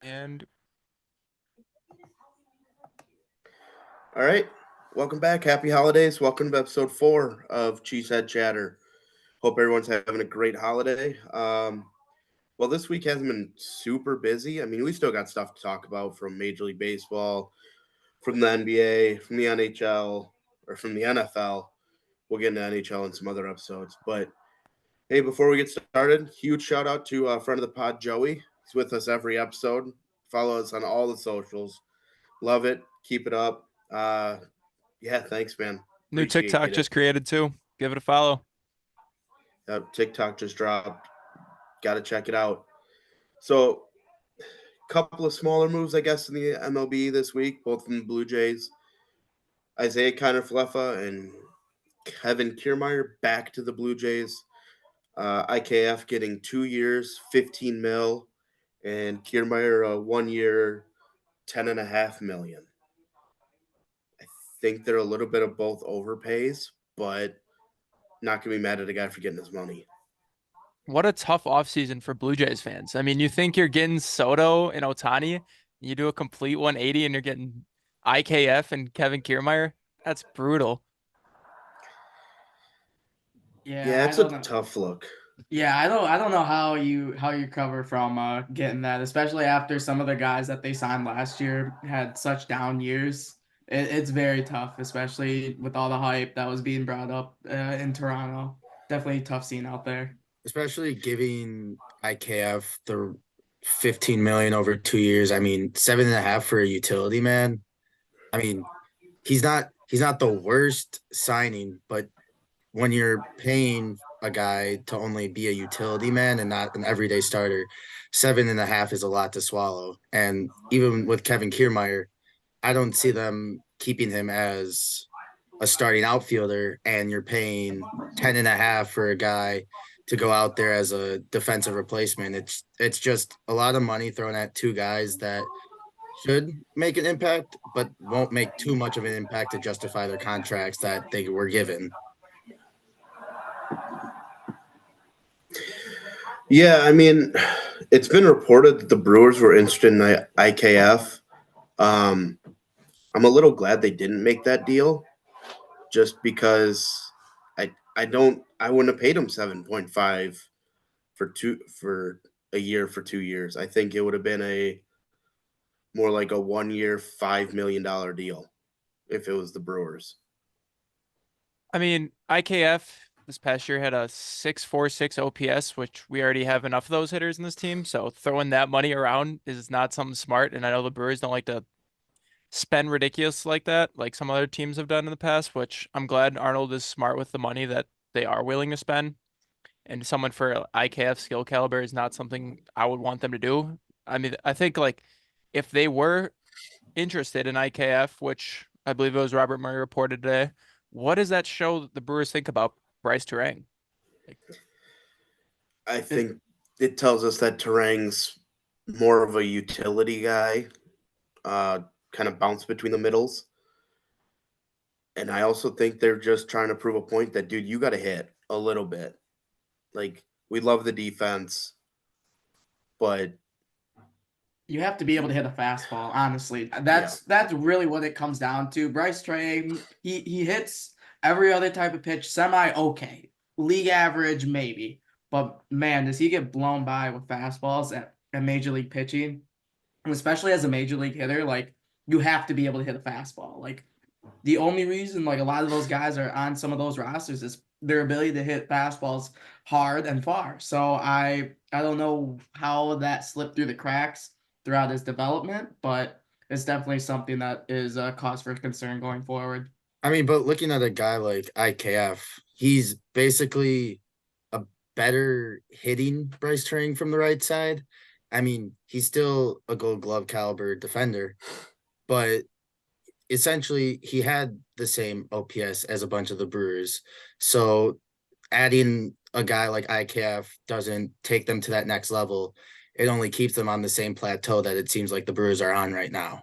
And All right. Welcome back. Happy holidays. Welcome to episode 4 of Cheesehead Chatter. Hope everyone's having a great holiday. Well, this week hasn't been super busy. I mean, we still got stuff to talk about from Major League Baseball, from the NBA, from the NHL, or from the NFL. We'll get into NHL in some other episodes. But hey, before we get started, huge shout out to a friend of the pod, Joey. He's with us every episode. Follow us on all the socials. Love it. Keep it up. Yeah, thanks, man. new Appreciate TikTok it. just created too. Give it a follow. TikTok just dropped. Got to check it out. So, couple of smaller moves, I guess, in the MLB this week, both from the Blue Jays. Isaiah Kiner-Falefa and Kevin Kiermaier back to the Blue Jays. IKF getting 2 years, 15 mil, and Kiermaier 1 year, 10.5 million. I think they're a little bit of both overpays, but not gonna be mad at a guy for getting his money. What a tough offseason for Blue Jays fans. I mean, you think you're getting Soto and Otani, you do a complete 180 and you're getting IKF and Kevin Kiermaier. That's brutal. Yeah, Yeah, I it's a don't know. tough look. Yeah, I don't know how you cover from getting that, especially after some of the guys that they signed last year had such down years. It's very tough, especially with all the hype that was being brought up in Toronto. Definitely a tough scene out there. Especially giving IKF the 15 million over 2 years. I mean, 7.5 for a utility man. I mean, he's not the worst signing, but when you're paying a guy to only be a utility man and not an everyday starter, 7.5 is a lot to swallow. And even with Kevin Kiermaier, I don't see them keeping him as a starting outfielder, and you're paying 10.5 for a guy to go out there as a defensive replacement. It's just a lot of money thrown at two guys that should make an impact, but won't make too much of an impact to justify their contracts that they were given. Yeah, I mean, it's been reported that the Brewers were interested in IKF. Um, I'm a little glad they didn't make that deal, just because I wouldn't have paid him 7.5 for a year for 2 years. I think it would have been a more like a 1 year $5 million deal if it was the Brewers. I mean, IKF this past year had a 6.46 OPS, which we already have enough of those hitters in this team. So throwing that money around is not something smart. And I know the Brewers don't like to spend ridiculous like that, like some other teams have done in the past, which I'm glad Arnold is smart with the money that they are willing to spend. And someone for IKF skill caliber is not something I would want them to do. I mean, I think like if they were interested in IKF, which I believe it was Robert Murray reported today, what does that show the Brewers think about Bryce Terang? Like, I think it tells us that Terang's more of a utility guy, kind of bounce between the middles. And I also think they're just trying to prove a point that, dude, you got to hit a little bit. Like, we love the defense, but You have to be able to hit a fastball, honestly. yeah, That's really what it comes down to. Bryce Trey, he hits every other type of pitch semi okay. League average maybe. But man, does he get blown by with fastballs at major league pitching? And especially as a major league hitter, like you have to be able to hit a fastball. Like the only reason like a lot of those guys are on some of those rosters is their ability to hit fastballs hard and far. So I don't know how that slipped through the cracks throughout his development, but it's definitely something that is a cause for concern going forward. I mean, but looking at a guy like IKF, he's basically a better hitting Bryce Turang from the right side. I mean, he's still a Gold Glove caliber defender, but essentially he had the same OPS as a bunch of the Brewers. So adding a guy like IKF doesn't take them to that next level. It only keeps them on the same plateau that it seems like the Brewers are on right now.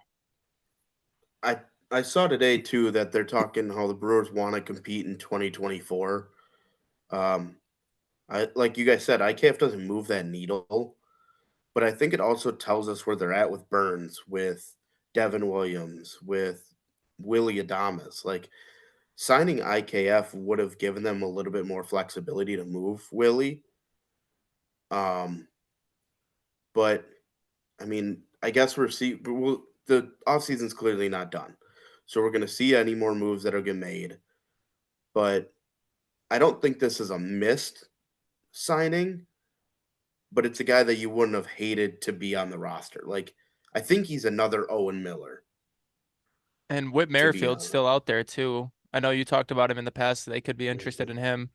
I I saw today too that they're talking how the Brewers want to compete in 2024. Um, I like you guys said, IKF doesn't move that needle, but I think it also tells us where they're at with Burns, with Devin Williams, with Willie Adamas. Like signing IKF would have given them a little bit more flexibility to move Willie. But I mean, I guess the offseason's clearly not done. So we're going to see any more moves that are get made. But I don't think this is a missed signing, but it's a guy that you wouldn't have hated to be on the roster. Like, I think he's another Owen Miller, And Whit to be Merrifield's honest. still out there too. I know you talked about him in the past. They could be interested in him.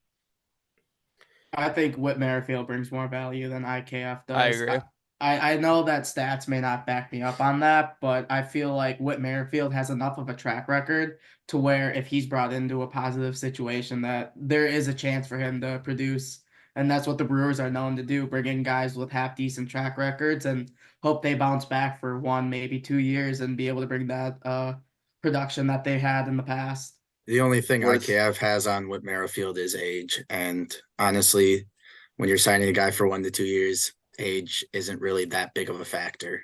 I think Whit Merrifield brings more value than IKF I does. agree. I know that stats may not back me up on that, but I feel like Whit Merrifield has enough of a track record to where if he's brought into a positive situation that there is a chance for him to produce. And that's what the Brewers are known to do, bring in guys with half decent track records and hope they bounce back for 1, maybe 2 years and be able to bring that production that they had in the past. The only thing What is IKF has on with Merrifield is age. And honestly, when you're signing a guy for 1 to 2 years, age isn't really that big of a factor.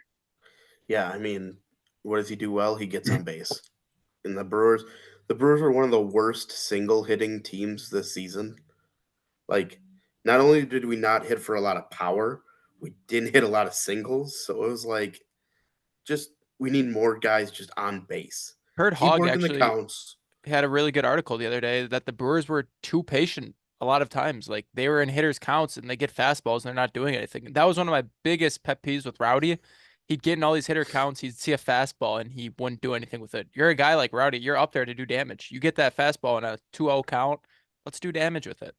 Yeah, I mean, what does he do well? He gets on base. And the Brewers were one of the worst single hitting teams this season. Like, not only did we not hit for a lot of power, we didn't hit a lot of singles. So it was like, just we need more guys just on base. Heard Keep Hog working the actually counts. had a really good article the other day that the Brewers were too patient a lot of times. Like they were in hitters' counts and they get fastballs and they're not doing anything. That was one of my biggest pet peeves with Rowdy. He'd get in all these hitter counts, he'd see a fastball and he wouldn't do anything with it. You're a guy like Rowdy, you're up there to do damage. You get that fastball in a 2-0 count, let's do damage with it.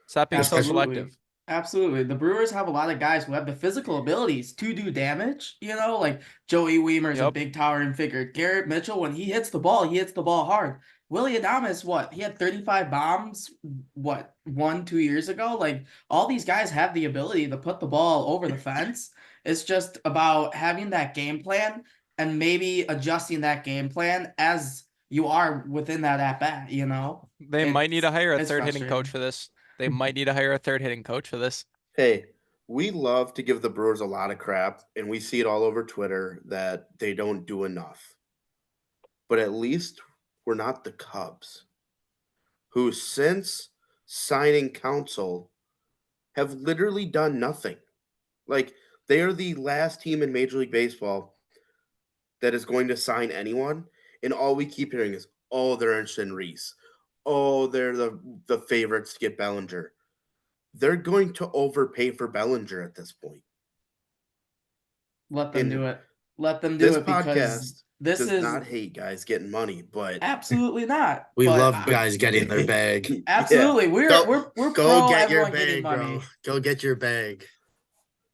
Stop being so Absolutely. selective. Absolutely. The Brewers have a lot of guys who have the physical abilities to do damage, like Joey Weimer's a Yep. big towering figure. Garrett Mitchell, when he hits the ball hard. Willie Adames, what? He had 35 bombs, 1, 2 years ago? Like, all these guys have the ability to put the ball over the fence. It's just about having that game plan and maybe adjusting that game plan as you are within that at bat, They might need to hire a It's third hitting coach frustrating. for this. They might need to hire a third hitting coach for this. Hey, we love to give the Brewers a lot of crap, and we see it all over Twitter that they don't do enough. But at least we're not the Cubs, who since signing Counsell have literally done nothing. Like, they are the last team in Major League Baseball that is going to sign anyone, and all we keep hearing is, oh, they're interested in Reese. Oh, they're the favorites to get Bellinger. They're going to overpay for Bellinger at this point. Let them And do it. Let them do this it because podcast this does is not hate guys getting money, but absolutely not. We But love guys getting their bag. absolutely, we're Go pro get your everyone getting bag, money. bro. Go get your bag.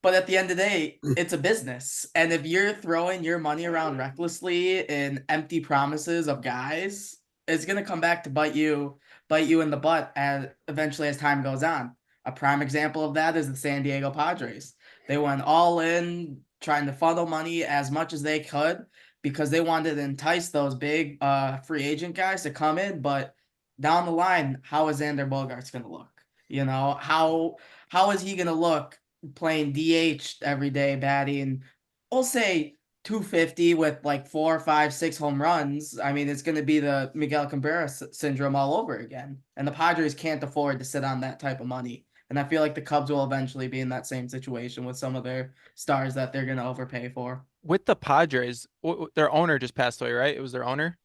But at the end of the day, it's a business. And if you're throwing your money around recklessly in empty promises of guys, it's gonna come back to bite you in the butt as eventually as time goes on. A prime example of that is the San Diego Padres. They went all in trying to funnel money as much as they could because they wanted to entice those big free agent guys to come in, but down the line, how is Xander Bogaerts gonna look? How is he gonna look playing DH every day, batting, we'll say 250 with like 4, 5, 6 home runs? I mean, it's going to be the Miguel Cabrera syndrome all over again. And the Padres can't afford to sit on that type of money. And I feel like the Cubs will eventually be in that same situation with some of their stars that they're going to overpay for. With the Padres, their owner just passed away, right? It was their owner.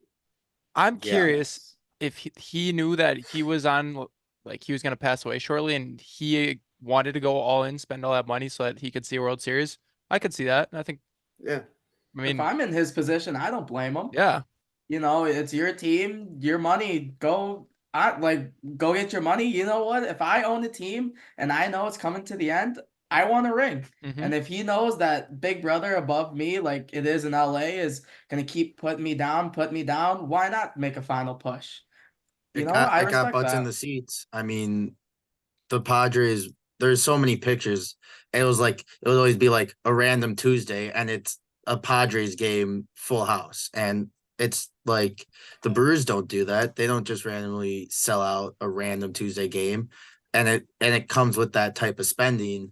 I'm yeah. curious if he knew that he was on, like he was going to pass away shortly and he wanted to go all in, spend all that money so that he could see a World Series. I could see that. I think, Yeah. I If mean, I'm in his position, I don't blame him. yeah. It's your team, your money. Go get your money. You know what? If I own a team and I know it's coming to the end, I want a ring. Mhm. And if he knows that big brother above me, like it is in LA, is gonna keep putting me down, why not make a final push? It I got respect butts in that. the seats. I mean, the Padres, there's so many pictures. It would always be like a random Tuesday and it's a Padres game full house. And it's like the Brewers don't do that. They don't just randomly sell out a random Tuesday game. And it comes with that type of spending,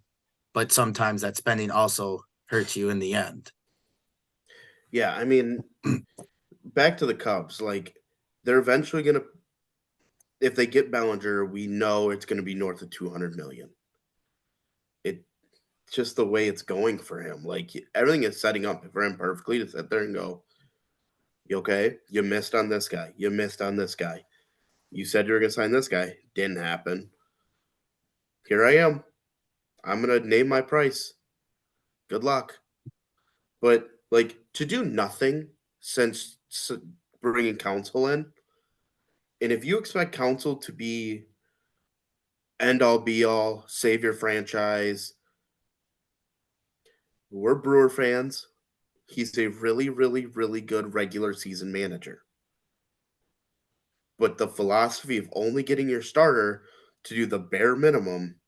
but sometimes that spending also hurts you in the end. Yeah, I mean, back to the Cubs. Like, they're eventually gonna. If they get Bellinger, we know it's gonna be north of 200 million. It's just the way it's going for him. Like, everything is setting up for him perfectly to sit there and go, "You okay? You missed on this guy. You missed on this guy. You said you were gonna sign this guy. Didn't happen. Here I am. I'm gonna name my price. Good luck." But like, to do nothing since bringing Council in, and if you expect Council to be end all be all, save your franchise, we're Brewer fans. He's a really, really, really good regular season manager. But the philosophy of only getting your starter to do the bare minimum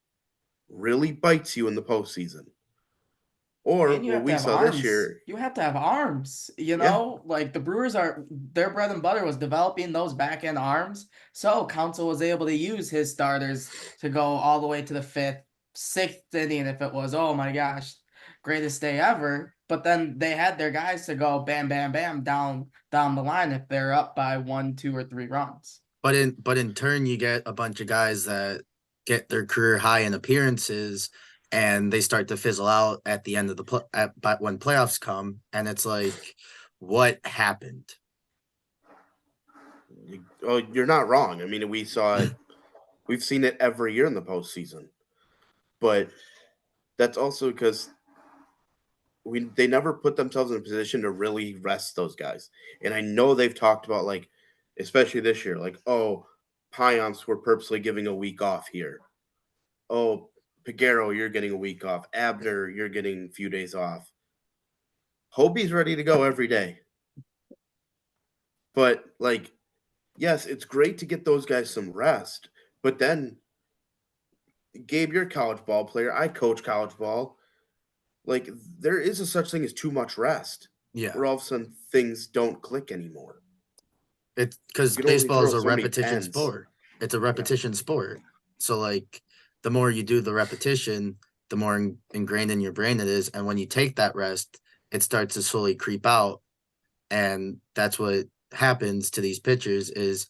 really bites you in the postseason. Or And you what have to we have saw this arms. year, You have to have arms. You Yeah. know, like the Brewers are their bread and butter was developing those back end arms. So Council was able to use his starters to go all the way to the fifth, sixth inning if it was. Oh my gosh, greatest day ever. But then they had their guys to go bam, bam, bam down the line if they're up by 1, 2, or 3 runs. But in turn, you get a bunch of guys that get their career high in appearances, and they start to fizzle out at the end of but when playoffs come, and it's like, what happened? you're not wrong. I mean, we saw it. We've seen it every year in the postseason. But that's also because they never put themselves in a position to really rest those guys. And I know they've talked about, like, especially this year, like, oh, Payamps were purposely giving a week off here. Oh, Piguero, you're getting a week off. Abner, you're getting a few days off. Hobie's ready to go every day. But like, yes, it's great to get those guys some rest. But then, Gabe, you're a college ball player. I coach college ball. Like, there is a such thing as too much rest, Yeah, where all of a sudden things don't click anymore. it's You because can only baseball throw is a so many repetition pens. sport. It's a repetition sport. So like, the more you do the repetition, the more ingrained in your brain it is, and when you take that rest, it starts to slowly creep out, and that's what happens to these pitchers is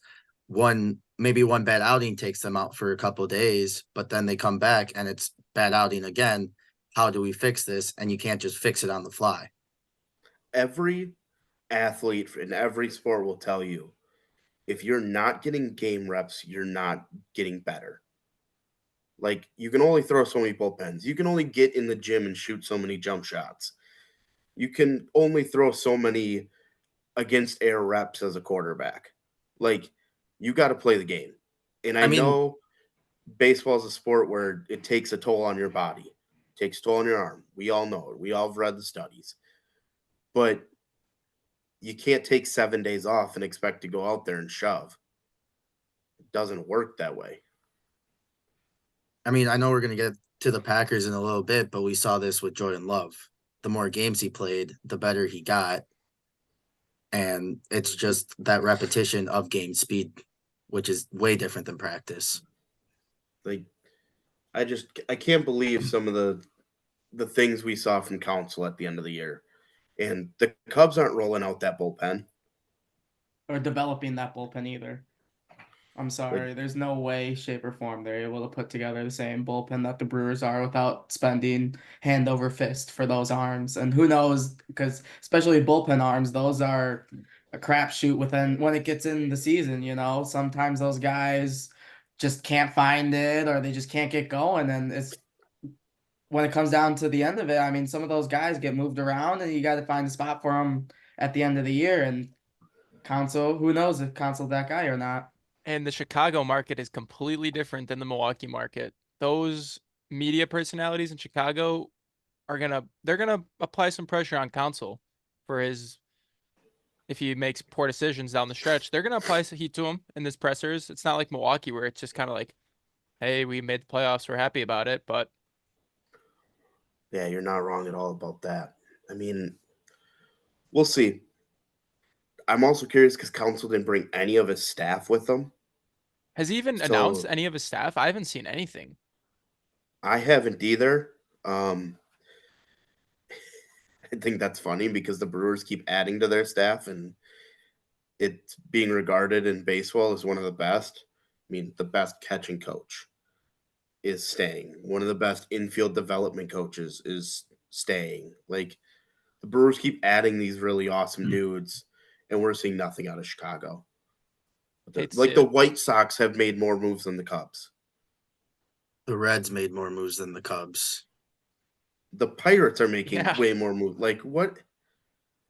maybe one bad outing takes them out for a couple of days, but then they come back and it's bad outing again. How do we fix this? And you can't just fix it on the fly. Every athlete in every sport will tell you, if you're not getting game reps, you're not getting better. Like, you can only throw so many bullpens. You can only get in the gym and shoot so many jump shots. You can only throw so many against air reps as a quarterback. Like, you got to play the game. And I I mean, know baseball is a sport where it takes a toll on your body, it takes a toll on your arm. We all know it. We all have read the studies. But you can't take 7 days off and expect to go out there and shove. It doesn't work that way. I know we're gonna get to the Packers in a little bit, but we saw this with Jordan Love. The more games he played, the better he got. And it's just that repetition of game speed, which is way different than practice. Like, I can't believe some of the things we saw from Council at the end of the year. And the Cubs aren't rolling out that bullpen. Or developing that bullpen either. I'm sorry. There's no way, shape, or form they're able to put together the same bullpen that the Brewers are without spending hand over fist for those arms. And who knows, because especially bullpen arms, those are a crapshoot when it gets in the season, you know. Sometimes those guys just can't find it or they just can't get going. And it's when it comes down to the end of it, I mean, some of those guys get moved around and you got to find a spot for them at the end of the year. And Council, who knows if Council's that guy or not. And the Chicago market is completely different than the Milwaukee market. Those media personalities in Chicago they're gonna apply some pressure on Council for his if he makes poor decisions down the stretch. They're gonna apply some heat to him in this pressers. It's not like Milwaukee where it's just kind of like, hey, we made the playoffs, we're happy about it. But Yeah, you're not wrong at all about that. I mean, we'll see. I'm also curious because Council didn't bring any of his staff with them. has he even announced So any of his staff? I haven't seen anything. I haven't either. Um, I think that's funny because the Brewers keep adding to their staff, and it's being regarded in baseball as one of the best. I mean, the best catching coach is staying. One of the best infield development coaches is staying. Like the Brewers keep adding these really awesome dudes, and we're seeing nothing out of Chicago. Hate to see Like the it. White Sox have made more moves than the Cubs. The Reds made more moves than the Cubs. The Pirates are making Yeah. way more moves. Like what?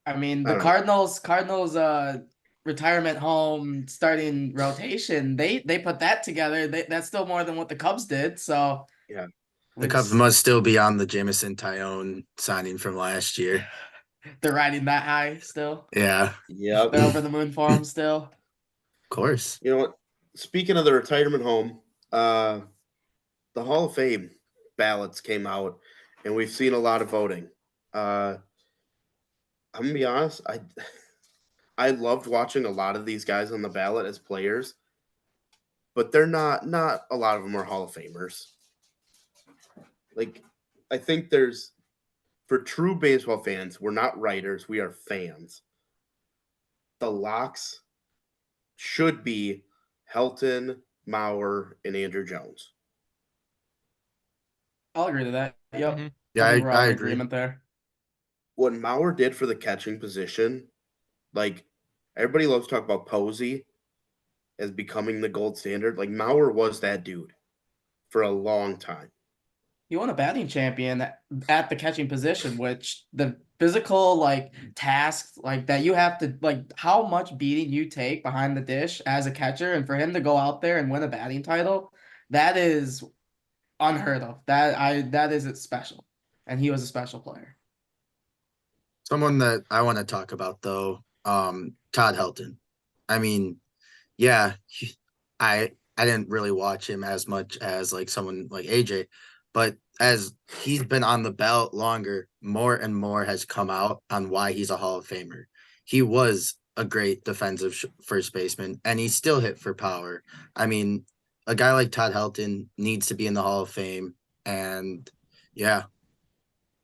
I mean, I the don't know. Cardinals retirement home starting rotation, they put that together. That's still more than what the Cubs did. So Yeah. The we Cubs just must still be on the Jameson Tyone signing from last year. they're riding that high still. Yeah, Yep. They're over the moon for him still. of course. You know what? Speaking of the retirement home, the Hall of Fame ballots came out, and we've seen a lot of voting. I'm gonna be honest. I loved watching a lot of these guys on the ballot as players, but they're not a lot of them are Hall of Famers. Like I think there's for true baseball fans, we're not writers, we are fans. The locks should be Helton, Mauer, and Andrew Jones. I'll agree to that. Yep. Mhm. Yeah, I think we're all I in agree. agreement there. What Mauer did for the catching position, like everybody loves to talk about Posey as becoming the gold standard. Like Mauer was that dude for a long time. He won a batting champion at the catching position, which the physical like tasks like that you have to like how much beating you take behind the dish as a catcher, and for him to go out there and win a batting title, that is unheard of. That is it special, and he was a special player. Someone that I want to talk about though, Todd Helton. I mean, yeah, I didn't really watch him as much as like someone like AJ, but as he's been on the ballot longer, more and more has come out on why he's a Hall of Famer. He was a great defensive first baseman, and he still hit for power. I mean, a guy like Todd Helton needs to be in the Hall of Fame, and yeah,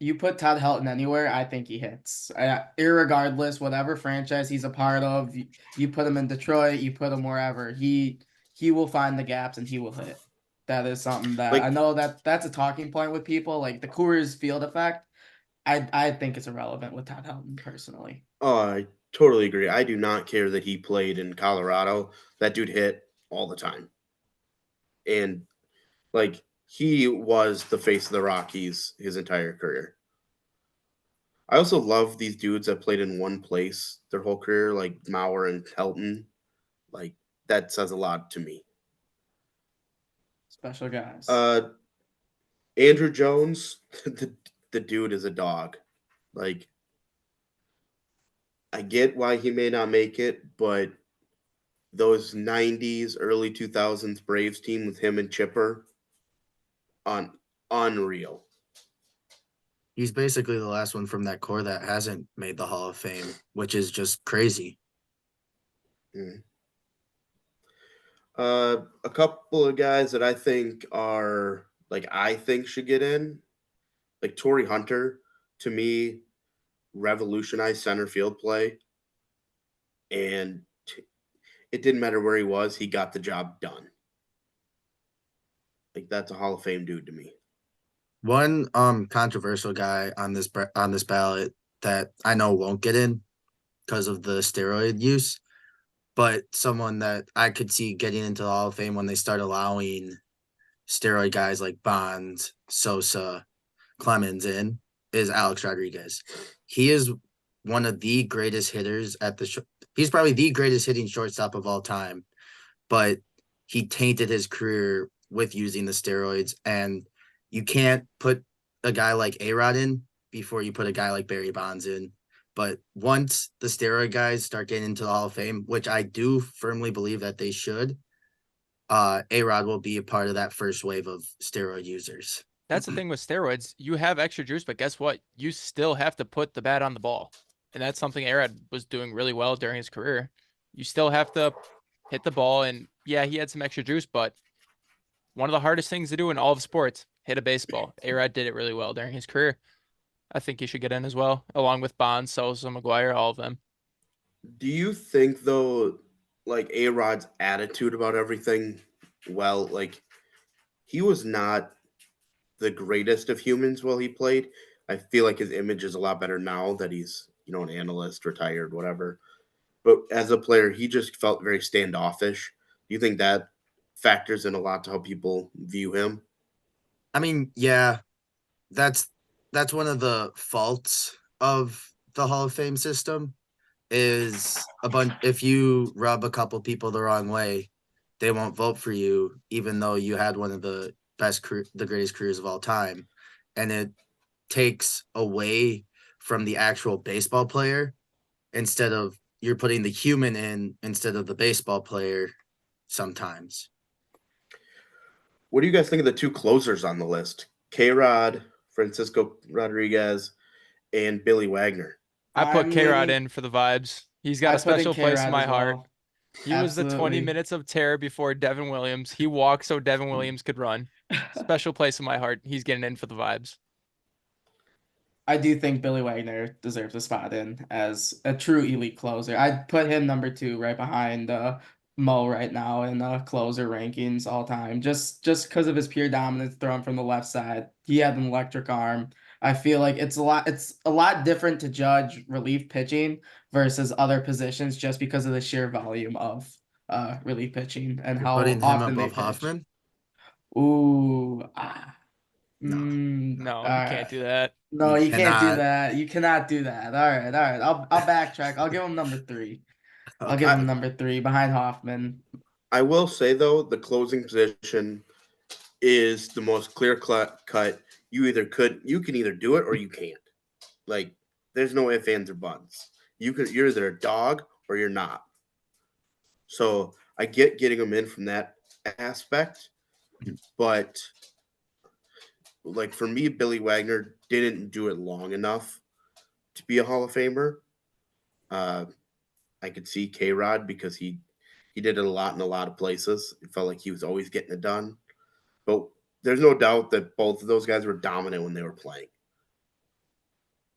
You put Todd Helton anywhere, I think he hits. Irregardless, whatever franchise he's a part of, you put him in Detroit, you put him wherever, he will find the gaps and he will hit. That is something that I Like, know that's a talking point with people, like the Coors Field effect. I think it's irrelevant with Todd Helton personally. oh, I totally agree. I do not care that he played in Colorado. That dude hit all the time. And like he was the face of the Rockies his entire career. I also love these dudes that played in one place their whole career, like Mauer and Helton. Like that says a lot to me. Special guys. Andrew Jones, the dude is a dog. Like I get why he may not make it, but those 90s, early 2000s Braves team with him and Chipper on unreal. he's basically the last one from that core that hasn't made the Hall of Fame, which is just crazy. Mm. A couple of guys that I think are like I think should get in, like Torrey Hunter, to me, revolutionized center field play, and it didn't matter where he was, he got the job done. Like that's a Hall of Fame dude to me. One controversial guy on this ballot that I know won't get in because of the steroid use, but someone that I could see getting into the Hall of Fame when they start allowing steroid guys like Bonds, Sosa, Clemens in is Alex Rodriguez. He is one of the greatest hitters at he's probably the greatest hitting shortstop of all time, but he tainted his career with using the steroids, and you can't put a guy like A-Rod in before you put a guy like Barry Bonds in. But once the steroid guys start getting into the Hall of Fame, which I do firmly believe that they should, A-Rod will be a part of that first wave of steroid users. That's the thing with steroids. You have extra juice, but guess what? You still have to put the bat on the ball. And that's something Arad was doing really well during his career. You still have to hit the ball. And yeah, he had some extra juice, but one of the hardest things to do in all of sports, hit a baseball. Arad did it really well during his career. I think he should get in as well, along with Bonds, Sosa, McGuire, all of them. Do you think though, like A-Rod's attitude about everything? Well, like he was not the greatest of humans while he played. I feel like his image is a lot better now that he's an analyst, retired, whatever. But as a player, he just felt very standoffish. Do you think that factors in a lot to how people view him? I mean, yeah, that's one of the faults of the Hall of Fame system is a bunch if you rub a couple people the wrong way, they won't vote for you, even though you had one of the the greatest careers of all time. And it takes away from the actual baseball player instead of you're putting the human in instead of the baseball player sometimes. What do you guys think of the two closers on the list? K-Rod, Francisco Rodriguez, and Billy Wagner. I put K-Rod I'm in for the vibes. He's got I a put in special place in K-Rod my as heart. well. He was the 20 Absolutely. minutes of terror before Devin Williams. He walked so Devin Williams could run. Special place in my heart. He's getting in for the vibes. I do think Billy Wagner deserves a spot in as a true elite closer. I'd put him number 2 right behind Mo right now in closer rankings all time. Just because of his pure dominance thrown from the left side. He had an electric arm. I feel like it's a lot different to judge relief pitching versus other positions just because of the sheer volume of relief pitching and You're how putting him often they above pitch. Hoffman? Ooh, No. No, you can't do that. no, You you can't do cannot. that. You cannot do that. All right, all right. I'll backtrack. I'll give him number 3. I'll give Okay. him number 3 behind Hoffman. I will say though, the closing position is the most clear cut. You can either do it or you can't. Like there's no ifs, ands, or buts. You're either a dog or you're not. So I get getting them in from that aspect, but like for me, Billy Wagner didn't do it long enough to be a Hall of Famer. Uh, I could see K Rod because he did it a lot in a lot of places. It felt like he was always getting it done. But there's no doubt that both of those guys were dominant when they were playing.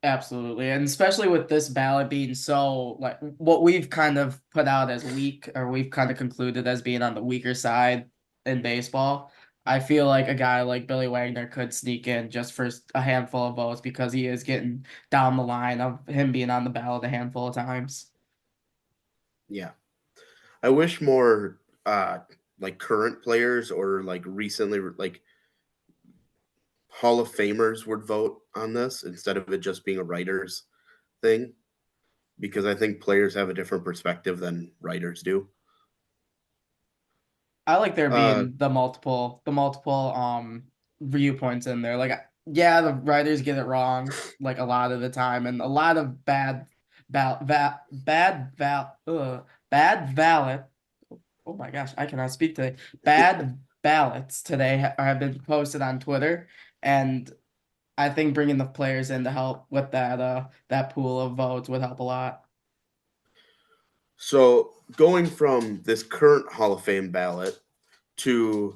Absolutely. And especially with this ballot being so like what we've kind of put out as weak or we've kind of concluded as being on the weaker side in baseball. I feel like a guy like Billy Wagner could sneak in just for a handful of votes because he is getting down the line of him being on the ballot a handful of times. Yeah. I wish more like current players or like recently like Hall of Famers would vote on this instead of it just being a writers thing because I think players have a different perspective than writers do. I like there Uh, being the multiple viewpoints in there. Like yeah, the writers get it wrong like a lot of the time and a lot of bad ballot. Oh my gosh, I cannot speak today. Bad ballots today have been posted on Twitter and I think bringing the players in to help with that pool of votes would help a lot. so going from this current Hall of Fame ballot to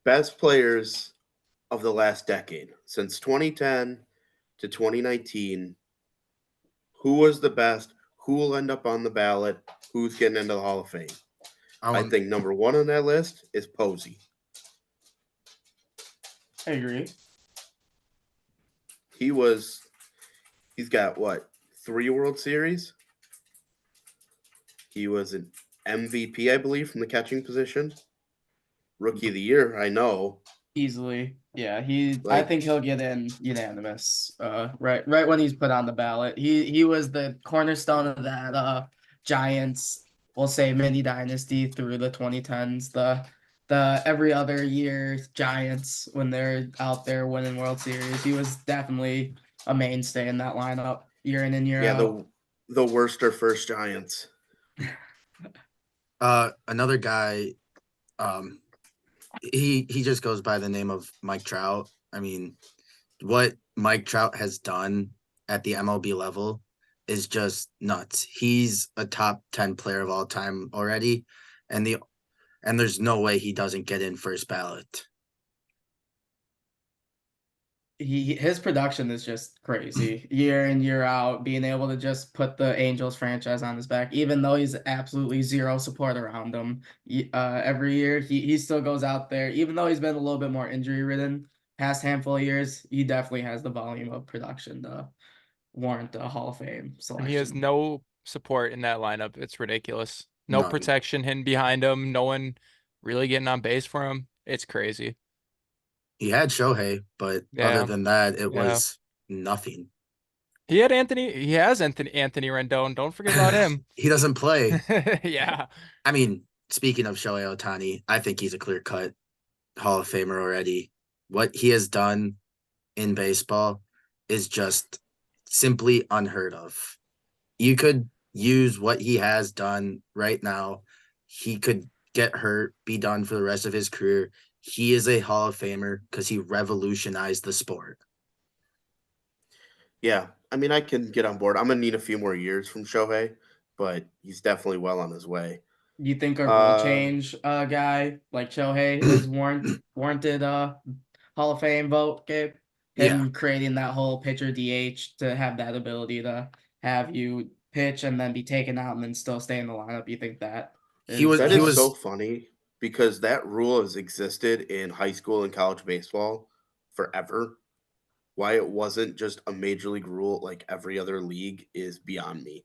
best players of the last decade, since 2010 to 2019, who was the best? Who will end up on the ballot? Who's getting into the Hall of Fame? I think number one on that list is Posey. I agree. He's got what, 3 World Series? He was an MVP, I believe, from the catching position. Rookie of the Year, I know. Easily. Yeah, I Like, think he'll get in unanimous. Right when he's put on the ballot. He was the cornerstone of that Giants, we'll say mini dynasty through the 2010s. The every other year Giants when they're out there winning World Series. He was definitely a mainstay in that lineup year in and year yeah, out. the worst are first Giants. Another guy, he just goes by the name of Mike Trout. I mean, what Mike Trout has done at the MLB level is just nuts. He's a top 10 player of all time already, and there's no way he doesn't get in first ballot. his production is just crazy year in year out, being able to just put the Angels franchise on his back, even though he's absolutely zero support around him. Every year he still goes out there, even though he's been a little bit more injury ridden past handful of years. He definitely has the volume of production to warrant a Hall of Fame And he has selection. no support in that lineup. It's ridiculous. No None. protection hidden behind him. No one really getting on base for him. It's crazy. He had Shohei, but other Yeah, than that, it yeah. was nothing. He had Anthony. He has Anthony Rendon. Don't forget about him. He doesn't play. Yeah. I mean, speaking of Shohei Ohtani, I think he's a clear cut Hall of Famer already. What he has done in baseball is just simply unheard of. You could use what he has done right now. He could get hurt, be done for the rest of his career. He is a Hall of Famer because he revolutionized the sport. Yeah, I mean, I can get on board. I'm gonna need a few more years from Shohei, but he's definitely well on his way. You think a rule Uh, change guy like Shohei is warranted Hall of Fame vote, Gabe? Yeah. Him creating that whole pitcher DH to have that ability to have you pitch and then be taken out and then still stay in the lineup. You think that He was is that he is so was funny because that rule has existed in high school and college baseball forever. Why it wasn't just a major league rule like every other league is beyond me.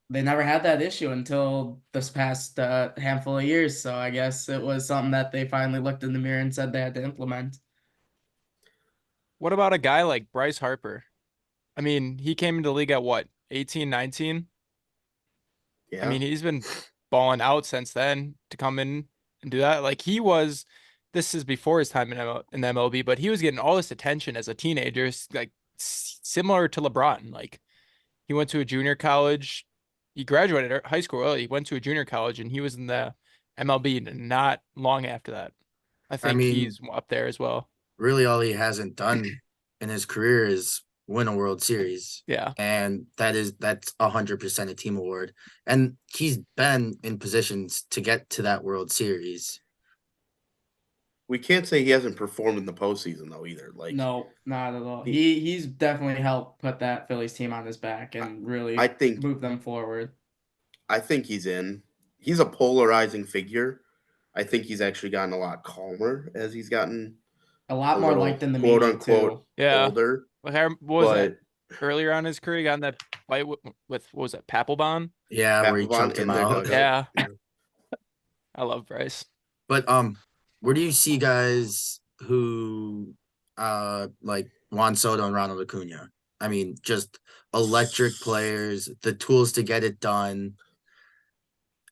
they never had that issue until this past handful of years. So I guess it was something that they finally looked in the mirror and said they had to implement. What about a guy like Bryce Harper? I mean, he came into the league at what, 18, 19? I Yeah. mean, he's been balling out since then to come in and do that. Like he was, this is before his time in, in the MLB, but he was getting all this attention as a teenager, like similar to LeBron. Like he went to a junior college. He graduated high school early. He went to a junior college and he was in the MLB not long after that. I I think mean, he's up there as well. really all he hasn't done in his career is win a World Series. Yeah. And that's 100% a team award. And he's been in positions to get to that World Series. We can't say he hasn't performed in the postseason though either. Like No, not at all. he, He's definitely helped put that Phillies team on his back and I really think move them forward. I think he's in. He's a polarizing figure. I think he's actually gotten a lot calmer as he's gotten A a lot more little liked in the quote media unquote too. Yeah. older. Like, what was that? But Earlier on in his career, he got in that fight with what was it, Papelbon? Yeah, where he Papelbon choked him in their out. dugout. Yeah. I love Bryce. But where do you see guys who like Juan Soto and Ronald Acuna? I mean, just electric players, the tools to get it done.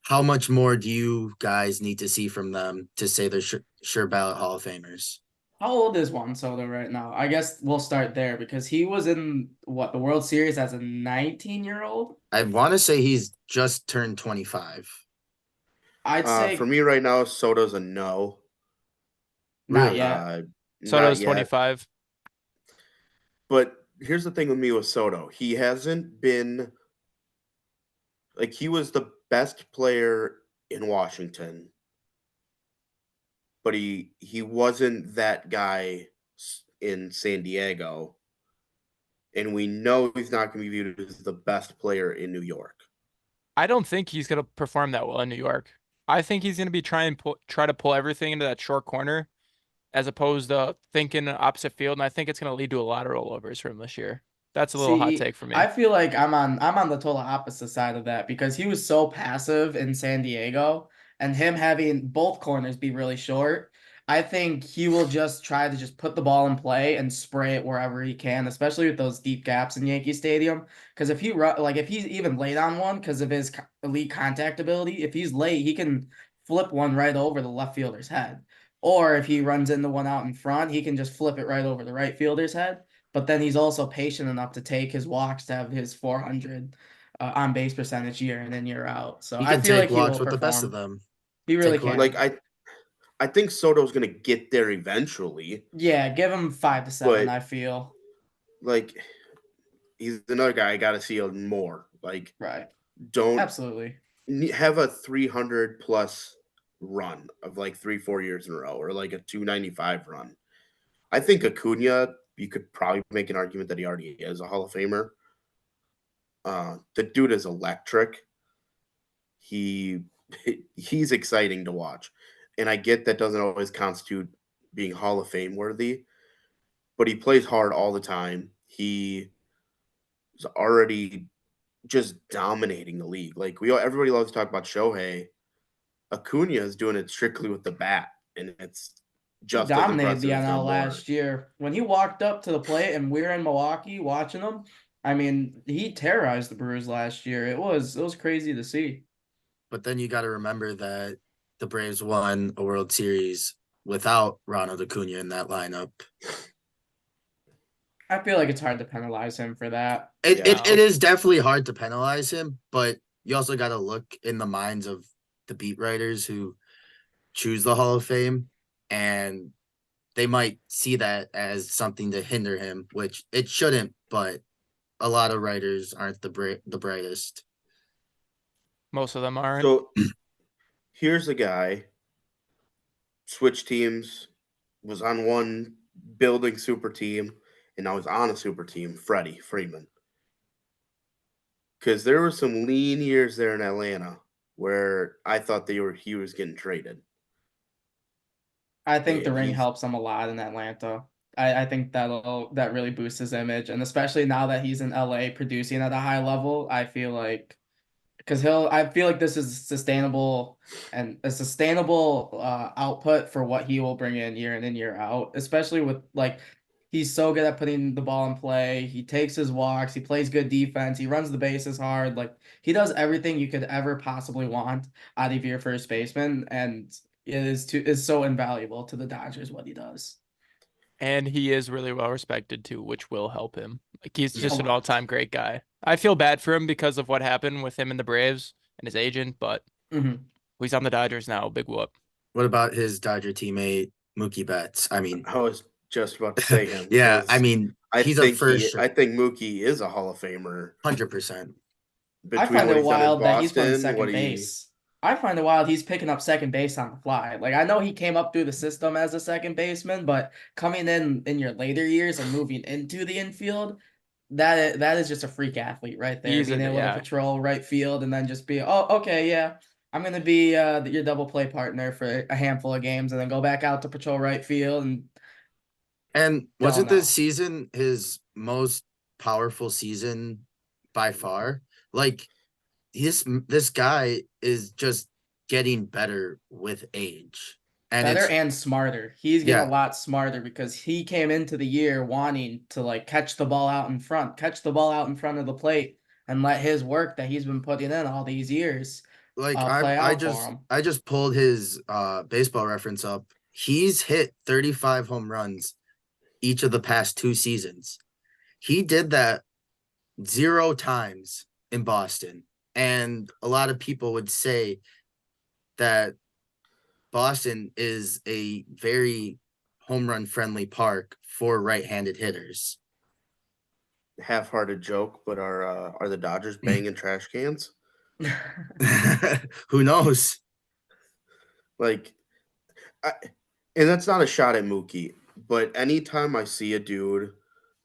How much more do you guys need to see from them to say they're sure ballot Hall of Famers? How old is Juan Soto right now? I guess we'll start there because he was in what, the World Series as a 19-year-old? I want to say he's just turned 25. I'd For say me right now, Soto's a no. not Really? yet. Not Soto's yet. 25. But here's the thing with me with Soto. He hasn't been like he was the best player in Washington, but he wasn't that guy in San Diego. And we know he's not going to be viewed as the best player in New York. I don't think he's gonna perform that well in New York. I think he's gonna be try to pull everything into that short corner as opposed to thinking opposite field, and I think it's gonna lead to a lot of rollovers for him this year. That's a little hot See, take for I me. feel like I'm on the total opposite side of that because he was so passive in San Diego and him having both corners be really short. I think he will just try to just put the ball in play and spray it wherever he can, especially with those deep gaps in Yankee Stadium. Because if if he's even late on one because of his elite contact ability, if he's late, he can flip one right over the left fielder's head. Or if he runs into one out in front, he can just flip it right over the right fielder's head, but then he's also patient enough to take his walks to have his 400 on base percentage year in and year out. So He I can feel like take he walks will with the best of perform. them. He really Take walks. can. Like I think Soto's going to get there eventually, Yeah, give him 5 to 7, but I feel. like he's another guy I got to see more. Like Right. don't Absolutely. have a 300 plus run of like 3-4 years in a row or like a 295 run. I think Acuna you could probably make an argument that he already is a Hall of Famer. The dude is electric. He's exciting to watch. And I get that doesn't always constitute being Hall of Fame worthy, but he plays hard all the time. He is already just dominating the league. Like everybody loves to talk about Shohei. Acuna is doing it strictly with the bat, and it's He just as dominated the impressive, if not NL more. last year. When he walked up to the plate and we were in Milwaukee watching him, I mean, he terrorized the Brewers last year. It was crazy to see. But then you got to remember that the Braves won a World Series without Ronald Acuna in that lineup. I feel like it's hard to penalize him for that. It is definitely hard to penalize him, but you also got to look in the minds of the beat writers who choose the Hall of Fame, and they might see that as something to hinder him, which it shouldn't, but a lot of writers aren't the brightest. Most of them aren't. So here's a guy, switched teams, was on one building super team, and now he's on a super team, Freddie Freeman. Because there were some lean years there in Atlanta where I thought he was getting traded. I think the And ring he's- helps him a lot in Atlanta. I think that really boosts his image, and especially now that he's in LA producing at a high level, I feel like I feel like this is sustainable and a sustainable output for what he will bring in year out, especially with like he's so good at putting the ball in play. He takes his walks, he plays good defense, he runs the bases hard. Like he does everything you could ever possibly want out of your first baseman, and it is so invaluable to the Dodgers what he does. And he is really well respected too, which will help him. Like he's A just an lot. all-time great guy. I feel bad for him because of what happened with him and the Braves and his agent, but Mhm. he's on the Dodgers now. Big whoop. What about his Dodger teammate Mookie Betts? I mean, I was just about to say him. yeah, 'cause I mean, I he's a think first I think Mookie is a Hall of Famer 100%. I between find what it he's done in wild that he's playing Boston, second base. I find it wild he's picking up second base on the fly. Like I know he came up through the system as a second baseman, but coming in your later years and moving into the infield, that is just a freak athlete right there. He's Being able to yeah. patrol right field and then just be, oh, okay, yeah, I'm gonna be your double play partner for a handful of games and then go back out to patrol right field and And don't wasn't know. this season his most powerful season by far? Like this guy is just getting better with age. And Better it's and smarter. He's getting yeah, a lot smarter because he came into the year wanting to like catch the ball out in front, catch the ball out in front of the plate, and let his work that he's been putting in all these years like play I out for just him. I just pulled his baseball reference up. He's hit 35 home runs each of the past 2 seasons. He did that 0 times in Boston. And a lot of people would say that Boston is a very home run friendly park for right-handed hitters. half-hearted joke, but are the Dodgers banging trash cans? Who knows? Like, and that's not a shot at Mookie, but anytime I see a dude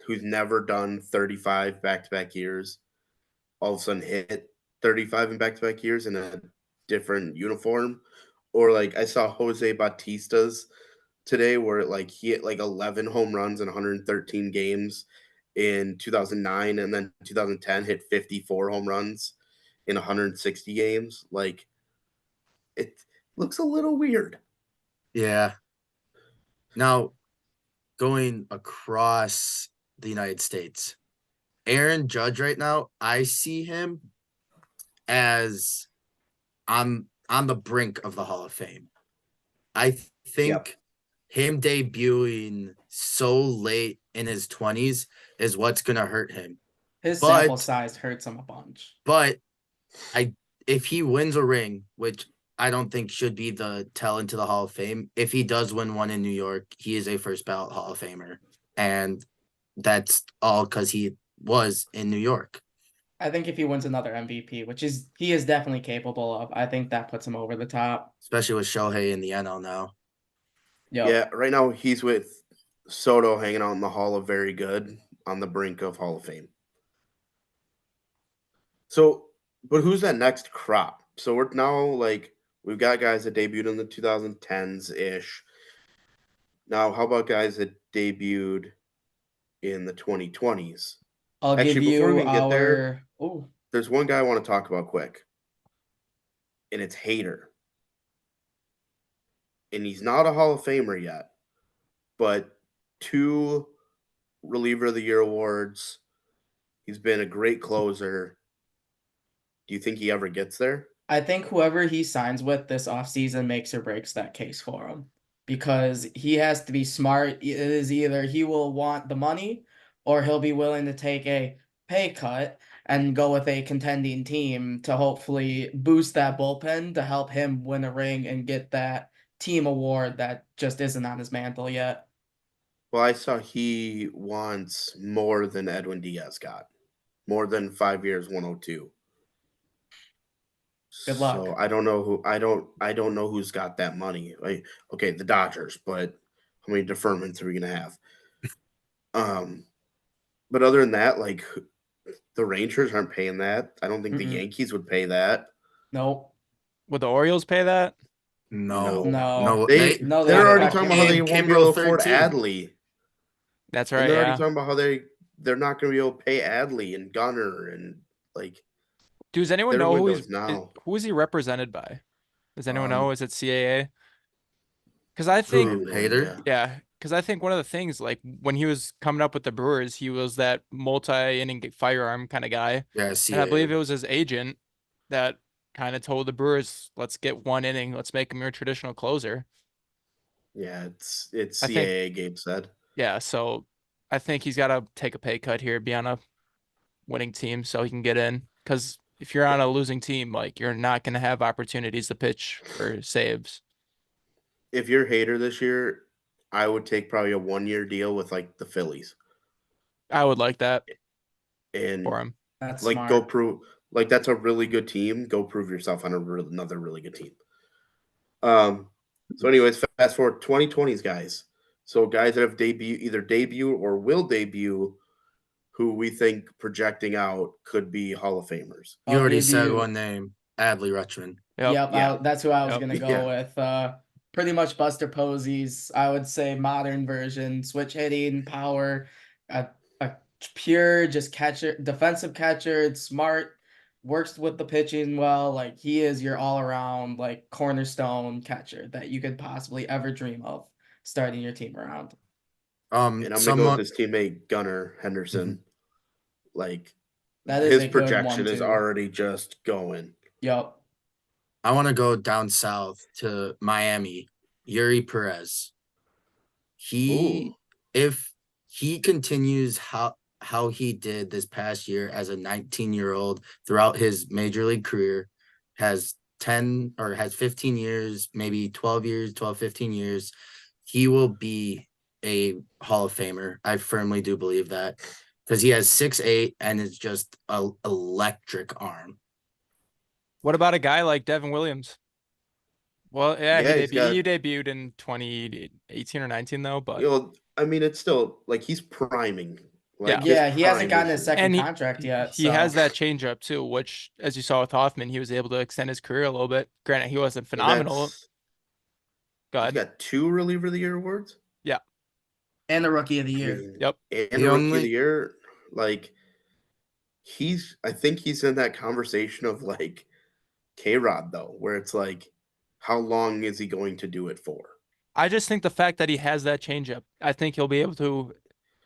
who's never done 35 back-to-back years all of a sudden hit 35 in back-to-back years in a different uniform, or like I saw Jose Bautista's today where like he hit like 11 home runs in 113 games in 2009, and then 2010 hit 54 home runs in 160 games. Like it looks a little weird. Yeah. Now, going across the United States, Aaron Judge right now, I see him as on the brink of the Hall of Fame. I think him debuting so late in his 20s is what's going to hurt him. His But- sample size hurts him a bunch. But if he wins a ring, which I don't think should be the tell into the Hall of Fame, if he does win one in New York, he is a first ballot Hall of Famer. And that's all because he was in New York. I think if he wins another MVP, which he is definitely capable of, I think that puts him over the top. Especially with Shohei in the NL now. Yo, Yeah, right now he's with Soto hanging out in the Hall of Very Good on the brink of Hall of Fame. So, but who's that next crop? So we're now like we've got guys that debuted in the 2010s ish. Now, how about guys that debuted in the 2020s? I'll give Actually, before we you even get there, our. Oh, there's one guy I want to talk about quick, and it's Hader. And he's not a Hall of Famer yet, but 2 reliever of the year awards. He's been a great closer. Do you think he ever gets there? I think whoever he signs with this offseason makes or breaks that case for him because he has to be smart. It is either he will want the money or he'll be willing to take a pay cut and go with a contending team to hopefully boost that bullpen to help him win a ring and get that team award that just isn't on his mantle yet. Well, I saw he wants more than Edwin Diaz got. More than 5 years, 102. Good luck. So I don't know I don't know who's got that money. Like, okay, the Dodgers, but how many deferments are we gonna have? But other than that, like the Rangers aren't paying that. I don't think the Mm-mm. Yankees would pay that. Nope. Would the Orioles pay that? No, No. They No, they're they already expect talking him about how they to. won't be able to afford 13. Adley. That's And right. they're already Yeah. talking about how they're not gonna be able to pay Adley and Gunner and like Does anyone their know windows now. who is he represented by? Does anyone Um, know? Is it CAA? Because I I think, Who, have no Hader? idea. yeah, because I think one of the things, like when he was coming up with the Brewers, he was that multi-inning firearm kind of guy. Yeah, And I believe CA. it was his agent that kind of told the Brewers, let's get 1 inning, let's make him your traditional closer. Yeah, it's I think, CAA, Gabe said. yeah, so I think he's got to take a pay cut here, be on a winning team so he can get in. Because if you're on a losing team, like you're not going to have opportunities to pitch for saves. If you're Hater this year, I would take probably a 1-year deal with like the Phillies I would like that and for him. That's like go smart. prove like that's a really good team. Go prove yourself on another really good team. So anyways, fast forward 2020s guys. So guys that have either debut or will debut, who we think projecting out could be Hall of Famers. You I'll already give said you. one name, Adley Rutschman. Yep. Yep, Yeah. that's who I was Yep. gonna go Yeah. with. Pretty much Buster Posey's, I would say, modern version, switch hitting, power, a pure just catcher, defensive catcher. It's smart, works with the pitching well. Like he is your all around like cornerstone catcher that you could possibly ever dream of starting your team around. And I'm gonna go with Someone. his teammate Gunnar Henderson. Like That is his a good one projection is too. already just going. Yep. I want to go down south to Miami. Yuri Perez. He, Ooh. if he continues how he did this past year as a 19-year-old throughout his major league career, has 10 or has 15 years, maybe 12 years, 12, 15 years, he will be a Hall of Famer. I firmly do believe that because he has 6'8" and is just a electric arm. What about a guy like Devin Williams? Well, yeah, Yeah, he's got he debuted in 2018 or 19 though, but I mean it's still like he's priming. yeah. Like his Yeah, he hasn't prime gotten is his here. second And contract yet. he has So that changeup too, which as you saw with Hoffman, he was able to extend his career a little bit. Granted, he wasn't And phenomenal. Go he's ahead. got 2 reliever of the year awards. Yeah. and the rookie of the I year. mean, Yep. and The a rookie of only the year. Like I think he's in that conversation of like K-Rod though, where it's like, how long is he going to do it for? I just think the fact that he has that changeup, I think he'll be able to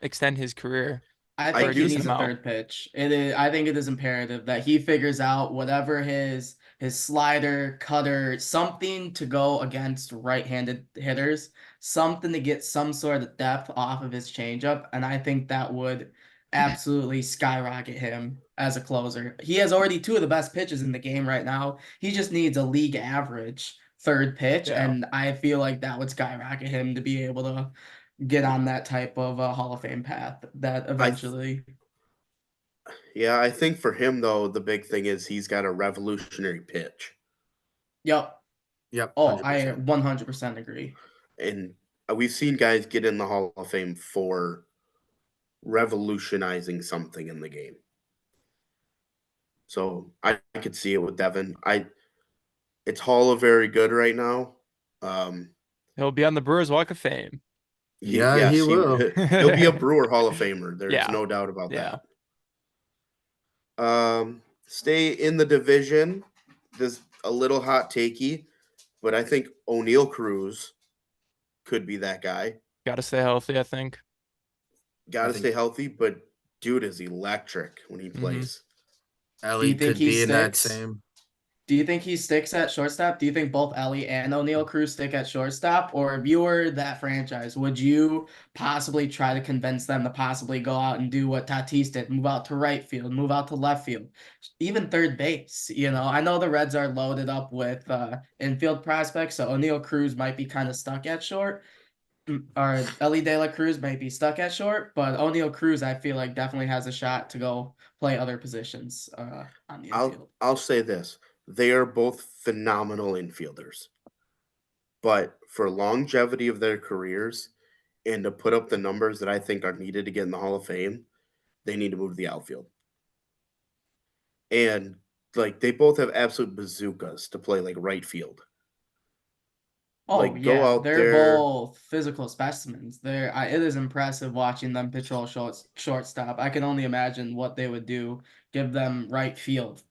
extend his career I I for a think he do decent needs a amount. third pitch. It is. I think it is imperative that he figures out whatever his slider, cutter, something to go against right-handed hitters, something to get some sort of depth off of his changeup, and I think that would absolutely skyrocket him as a closer. He has already 2 of the best pitches in the game right now. He just needs a league average third pitch, Yeah. and I feel like that would skyrocket him to be able to get on that type of a Hall of Fame path that eventually. Yeah, I think for him though, the big thing is he's got a revolutionary pitch. Yep. Yep, Oh, I 100%. 100% agree. And we've seen guys get in the Hall of Fame for revolutionizing something in the game. So I could see it with Devin. It's Hall of very good right now. He'll be on the Brewers Walk of Fame. Yeah, he Yes, will. he'll be a Brewer Hall of Famer. There's Yeah. no doubt about Yeah. that. Stay in the division. This a little hot takey, but I think O'Neal Cruz could be that guy. Got to stay healthy, I think. Got to think- stay healthy, but dude is electric when he plays. Do you Ellie think could he be in that sticks? same. Do you think he sticks at shortstop? Do you think both Ellie and O'Neal Cruz stick at shortstop? Or if you were that franchise, would you possibly try to convince them to possibly go out and do what Tatis did, move out to right field, move out to left field, even third base? You know, I know the Reds are loaded up with infield prospects, so O'Neal Cruz might be kind of stuck at short. Or Ellie De La Cruz might be stuck at short, but O'Neal Cruz, I feel like definitely has a shot to go play other positions on the infield. I'll say this. They are both phenomenal infielders. But for longevity of their careers and to put up the numbers that I think are needed to get in the Hall of Fame, they need to move to the outfield. And like they both have absolute bazookas to play like right field. Oh Like, go yeah, out they're there. both physical specimens. It is impressive watching them patrol shortstop. I can only imagine what they would do, give them right field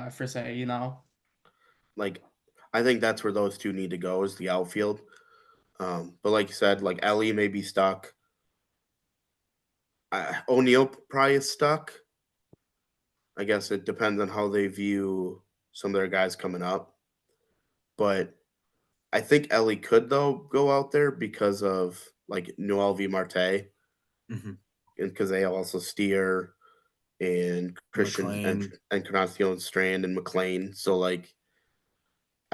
for say, you know. Like, I think that's where those two need to go is the outfield. But like you said, like Ellie may be stuck. O'Neal probably is stuck. I guess it depends on how they view some of their guys coming up. But I think Ellie could though go out there because of like Noel V. Marte Mhm. and because they also Steer and Christian McLean. and Encarnacion Strand and McLean. So like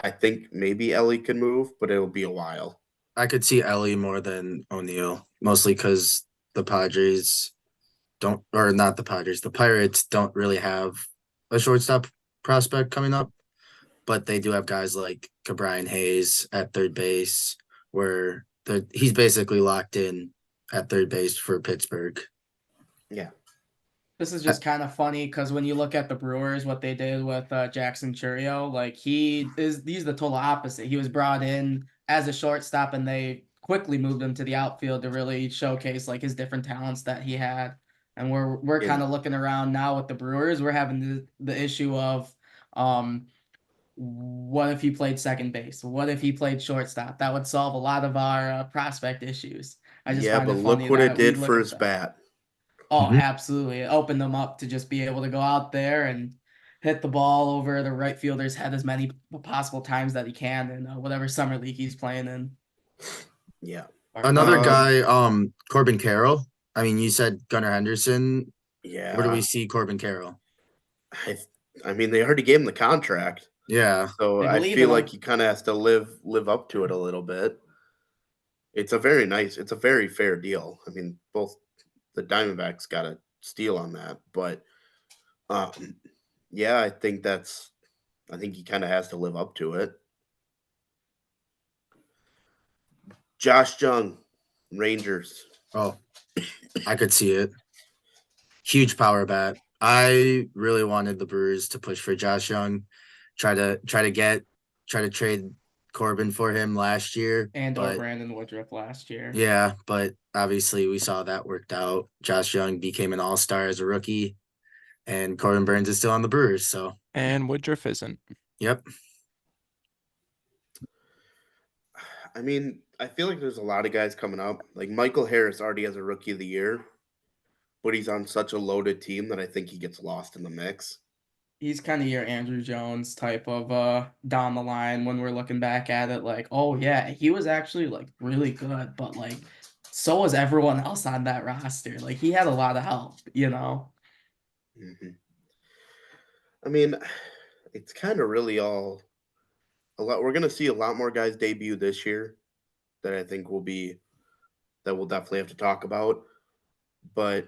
I think maybe Ellie could move, but it'll be a while. I could see Ellie more than O'Neal, mostly because the Padres don't, or not the Padres, the Pirates don't really have a shortstop prospect coming up, but they do have guys like Cabrian Hayes at third base, where he's basically locked in at third base for Pittsburgh. Yeah. This is just kind of funny because when you look at the Brewers, what they did with Jackson Churio, like he's the total opposite. He was brought in as a shortstop, and they quickly moved him to the outfield to really showcase like his different talents that he had. And we're Yeah. kind of looking around now with the Brewers. We're having the issue of what if he played second base? What if he played shortstop? That would solve a lot of our prospect issues. I just Yeah, find but it funny look what it that we did look for at his that. bat. Oh, Mhm. absolutely. It opened them up to just be able to go out there and hit the ball over the right fielder's head as many possible times that he can in whatever summer league he's playing in. Yeah. Another Um, guy, Corbin Carroll. I mean, you said Gunnar Henderson. Yeah. Where do we see Corbin Carroll? I mean, they already gave him the contract, Yeah, so They I believe feel in like him. he kind of has to live up to it a little bit. It's a very fair deal. I mean, both the Diamondbacks got a steal on that, but yeah, I think he kind of has to live up to it. Josh Jung, Rangers. oh, I could see it. Huge power bat. I really wanted the Brewers to push for Josh Young, try to trade Corbin for him last year. And or But Brandon Woodruff last year. yeah, but obviously we saw that worked out. Josh Young became an all-star as a rookie, and Corbin Burns is still on the Brewers. So And Woodruff isn't. yep. I mean, I feel like there's a lot of guys coming up. Like Michael Harris already has a Rookie of the Year, but he's on such a loaded team that I think he gets lost in the mix. He's kind of your Andrew Jones type of down the line when we're looking back at it, like, oh yeah, he was actually like really good, but like so was everyone else on that roster. Like he had a lot of help, you know. Mm-hmm. I mean, it's kind of really all a lot. We're gonna see a lot more guys debut this year that I think that we'll definitely have to talk about. But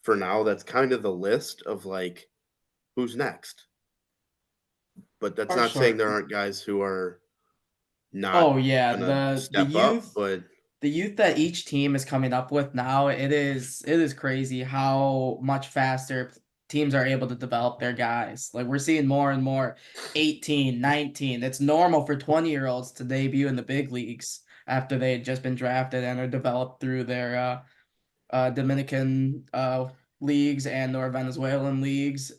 for now, that's kind of the list of like who's next. But that's For not saying sure. there aren't guys who are Oh not yeah, gonna the step up. youth But the youth that each team is coming up with now, it is crazy how much faster teams are able to develop their guys. Like we're seeing more and more 18, 19. It's normal for 20-year-olds to debut in the big leagues after they had just been drafted and are developed through their Dominican leagues and or Venezuelan leagues.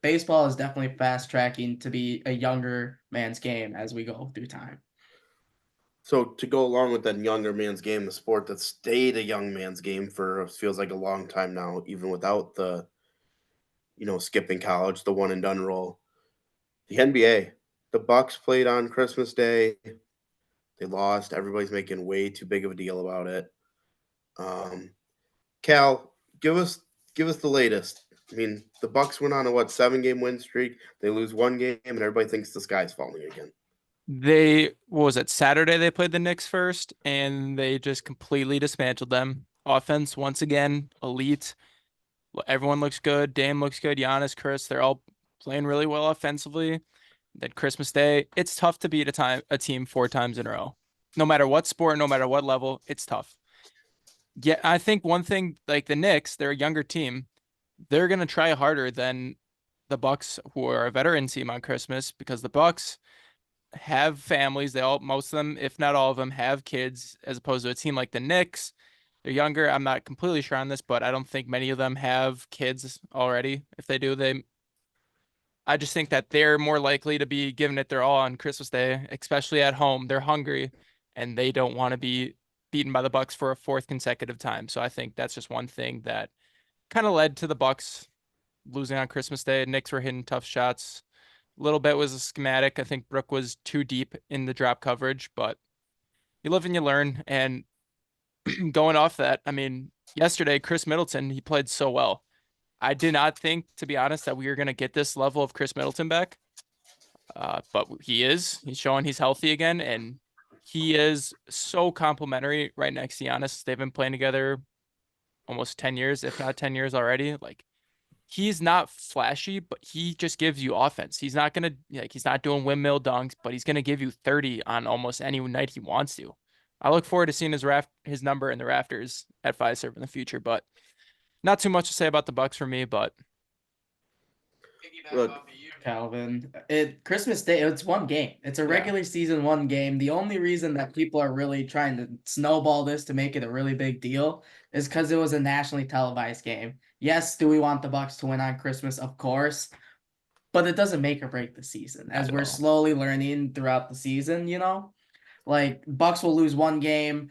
Baseball is definitely fast tracking to be a younger man's game as we go through time. So to go along with that younger man's game, the sport that stayed a young man's game for feels like a long time now, even without the skipping college, the one and done rule. The NBA, the Bucks played on Christmas Day. They lost. Everybody's making way too big of a deal about it. Cal, give us the latest. I mean, the Bucks went on a 7-game win streak. They lose one game, and everybody thinks the sky's falling again. What was it, Saturday they played the Knicks first, and they just completely dismantled them. Offense, once again, elite. Everyone looks good. Dame looks good. Giannis, Chris, they're all playing really well offensively. Then Christmas Day, it's tough to beat a team 4 times in a row. No matter what sport, no matter what level, it's tough. Yeah, I think one thing, like the Knicks, they're a younger team. They're gonna try harder than the Bucks, who are a veteran team on Christmas, because the Bucks have families. Most of them, if not all of them, have kids, as opposed to a team like the Knicks. They're younger. I'm not completely sure on this, but I don't think many of them have kids already. If they do, I just think that they're more likely to be giving it their all on Christmas Day, especially at home. They're hungry and they don't want to be beaten by the Bucks for a 4th consecutive time. So I think that's just one thing that kind of led to the Bucks losing on Christmas Day. Knicks were hitting tough shots. A little bit was a schematic. I think Brook was too deep in the drop coverage, but you live and you learn. And going off that, I mean, yesterday, Chris Middleton, he played so well. I did not think, to be honest, that we were going to get this level of Chris Middleton back. But he is. He's showing he's healthy again, and he is so complimentary right next to Giannis. They've been playing together almost 10 years, if not 10 years already. Like, he's not flashy, but he just gives you offense. He's not gonna he's not doing windmill dunks, but he's gonna give you 30 on almost any night he wants to. I look forward to seeing his number in the rafters at Fiserv in the future, but not too much to say about the Bucks for me, but Piggyback Look. off of you, Calvin. Christmas Day, it's one game. It's a regular season one game. The only reason that people are really trying to snowball this to make it a really big deal is because it was a nationally televised game. Yes, do we want the Bucks to win on Christmas? Of course. But it doesn't make or break the season, as at we're all. slowly learning throughout the season, Like Bucks will lose one game,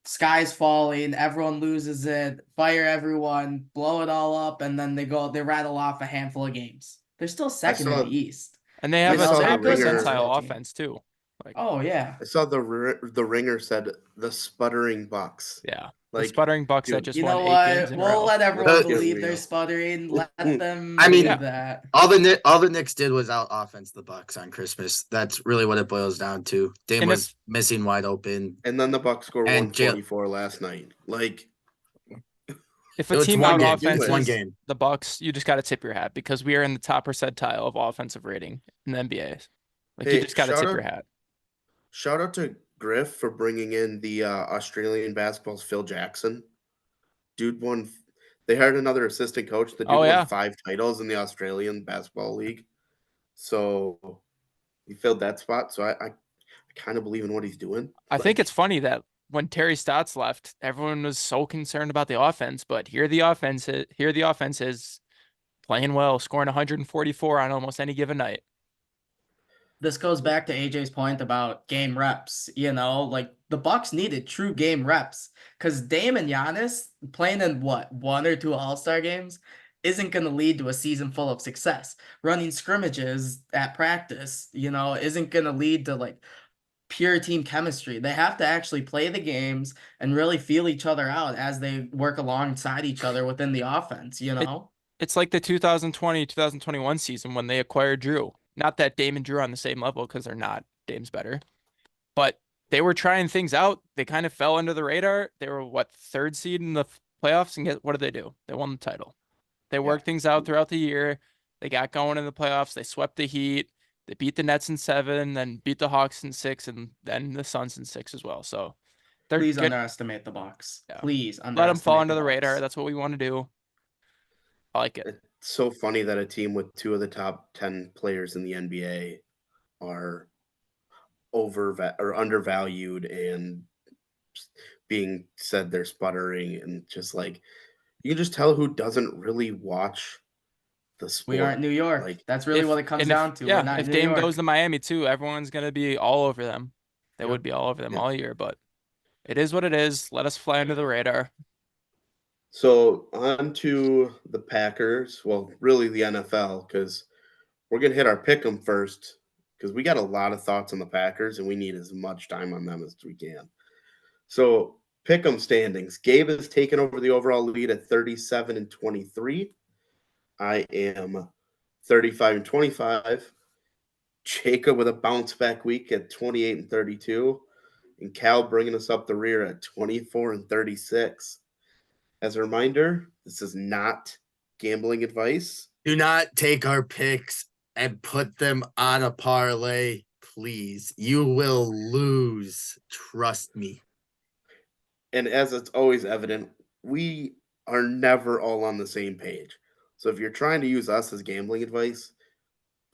sky's falling, everyone loses it, fire everyone, blow it all up, and then they rattle off a handful of games. They're still second in saw- the East. And they have a saw the top Ringer- percentile offense too. Like, Oh yeah. I saw the Ringer said the sputtering Bucks. yeah. The Like, sputtering Bucks that dude, just You won know 8 games what? in a We'll row. let everyone Let's get believe they're real. sputtering. Let them I mean- believe that. All the Knicks did was out offense the Bucks on Christmas. That's really what it boils down to. Dame And was missing wide open. And then the Bucks scored And 144 last night. Like, If a It's team one on game. offense It's one is game. the Bucks, you just got to tip your hat because we are in the top percentile of offensive rating in the NBA. Like, Hey, you just got to shout tip out- your hat. shout out to Griff for bringing in the Australian basketball's Phil Jackson. Dude won. They hired another assistant coach. The dude Oh, yeah. won 5 titles in the Australian Basketball League. So he filled that spot. So I kind of believe in what he's doing. I think it's funny that when Terry Stotts left, everyone was so concerned about the offense, but here the offense is playing well, scoring 144 on almost any given night. This goes back to AJ's point about game reps. Like the Bucks needed true game reps because Dame and Giannis playing in what 1 or 2 All-Star games isn't going to lead to a season full of success. Running scrimmages at practice, isn't going to lead to like pure team chemistry. They have to actually play the games and really feel each other out as they work alongside each other within the offense. It's like the 2020-2021 season when they acquired Drew. Not that Dame and Drew are on the same level because they're not. Dame's better. But they were trying things out. They kind of fell under the radar. They were, 3rd seed in the playoffs? And what did they do? They won the title. They worked things out throughout the year. They got going in the playoffs. They swept the Heat. They beat the Nets in 7, then beat the Hawks in 6, and then the Suns in 6 as well. So They're Please good. underestimate the Bucks. Yeah. Please Let them fall underestimate under the radar. Bucks. That's what we want to do. I like it. It's so funny that a team with 2 of the top 10 players in the NBA are or undervalued and being said they're sputtering, and just like you can just tell who doesn't really watch the We aren't sport. New York. Like That's really what it comes down to. We're not If New Dame York. goes to Miami too, everyone's gonna be all over them. They Yep. would be all over them Yep. all year, but it is what it is. Let us fly under the radar. So on to the Packers. Well, really the NFL, because we're gonna hit our pick 'em first, because we got a lot of thoughts on the Packers and we need as much time on them as we can. So pick 'em standings. Gabe has taken over the overall lead at 37-23. I am 35-25. Jacob with a bounce back week at 28-32. And Cal bringing us up the rear at 24-36. As a reminder, this is not gambling advice. Do not take our picks and put them on a parlay, please. You will lose. Trust me. And as it's always evident, we are never all on the same page. So if you're trying to use us as gambling advice,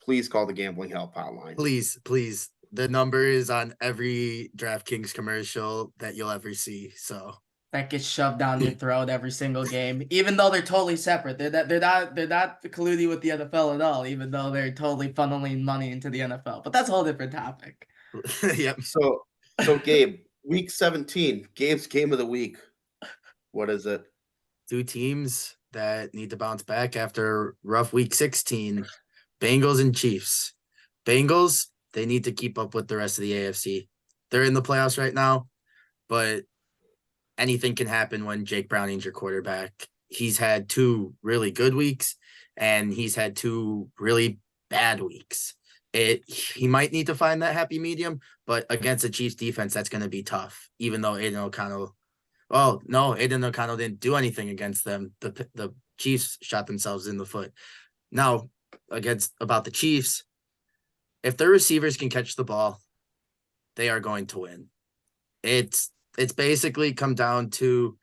please call the gambling help hotline. Please, please. The number is on every DraftKings commercial that you'll ever see. So That gets shoved down your throat every single game, even though they're totally separate. They're not colluding with the NFL at all, even though they're totally funneling money into the NFL. But that's a whole different topic. yep. So Gabe, week 17, Gabe's game of the week. What is it? Two teams that need to bounce back after rough week 16. Bengals and Chiefs. Bengals, they need to keep up with the rest of the AFC. They're in the playoffs right now, but anything can happen when Jake Browning's your quarterback. He's had 2 really good weeks and he's had 2 really bad weeks. He might need to find that happy medium, but against the Chiefs defense, that's going to be tough, even though Aiden O'Connell didn't do anything against them. The Chiefs shot themselves in the foot. Now, about the Chiefs, if their receivers can catch the ball, they are going to win. It's basically come down to,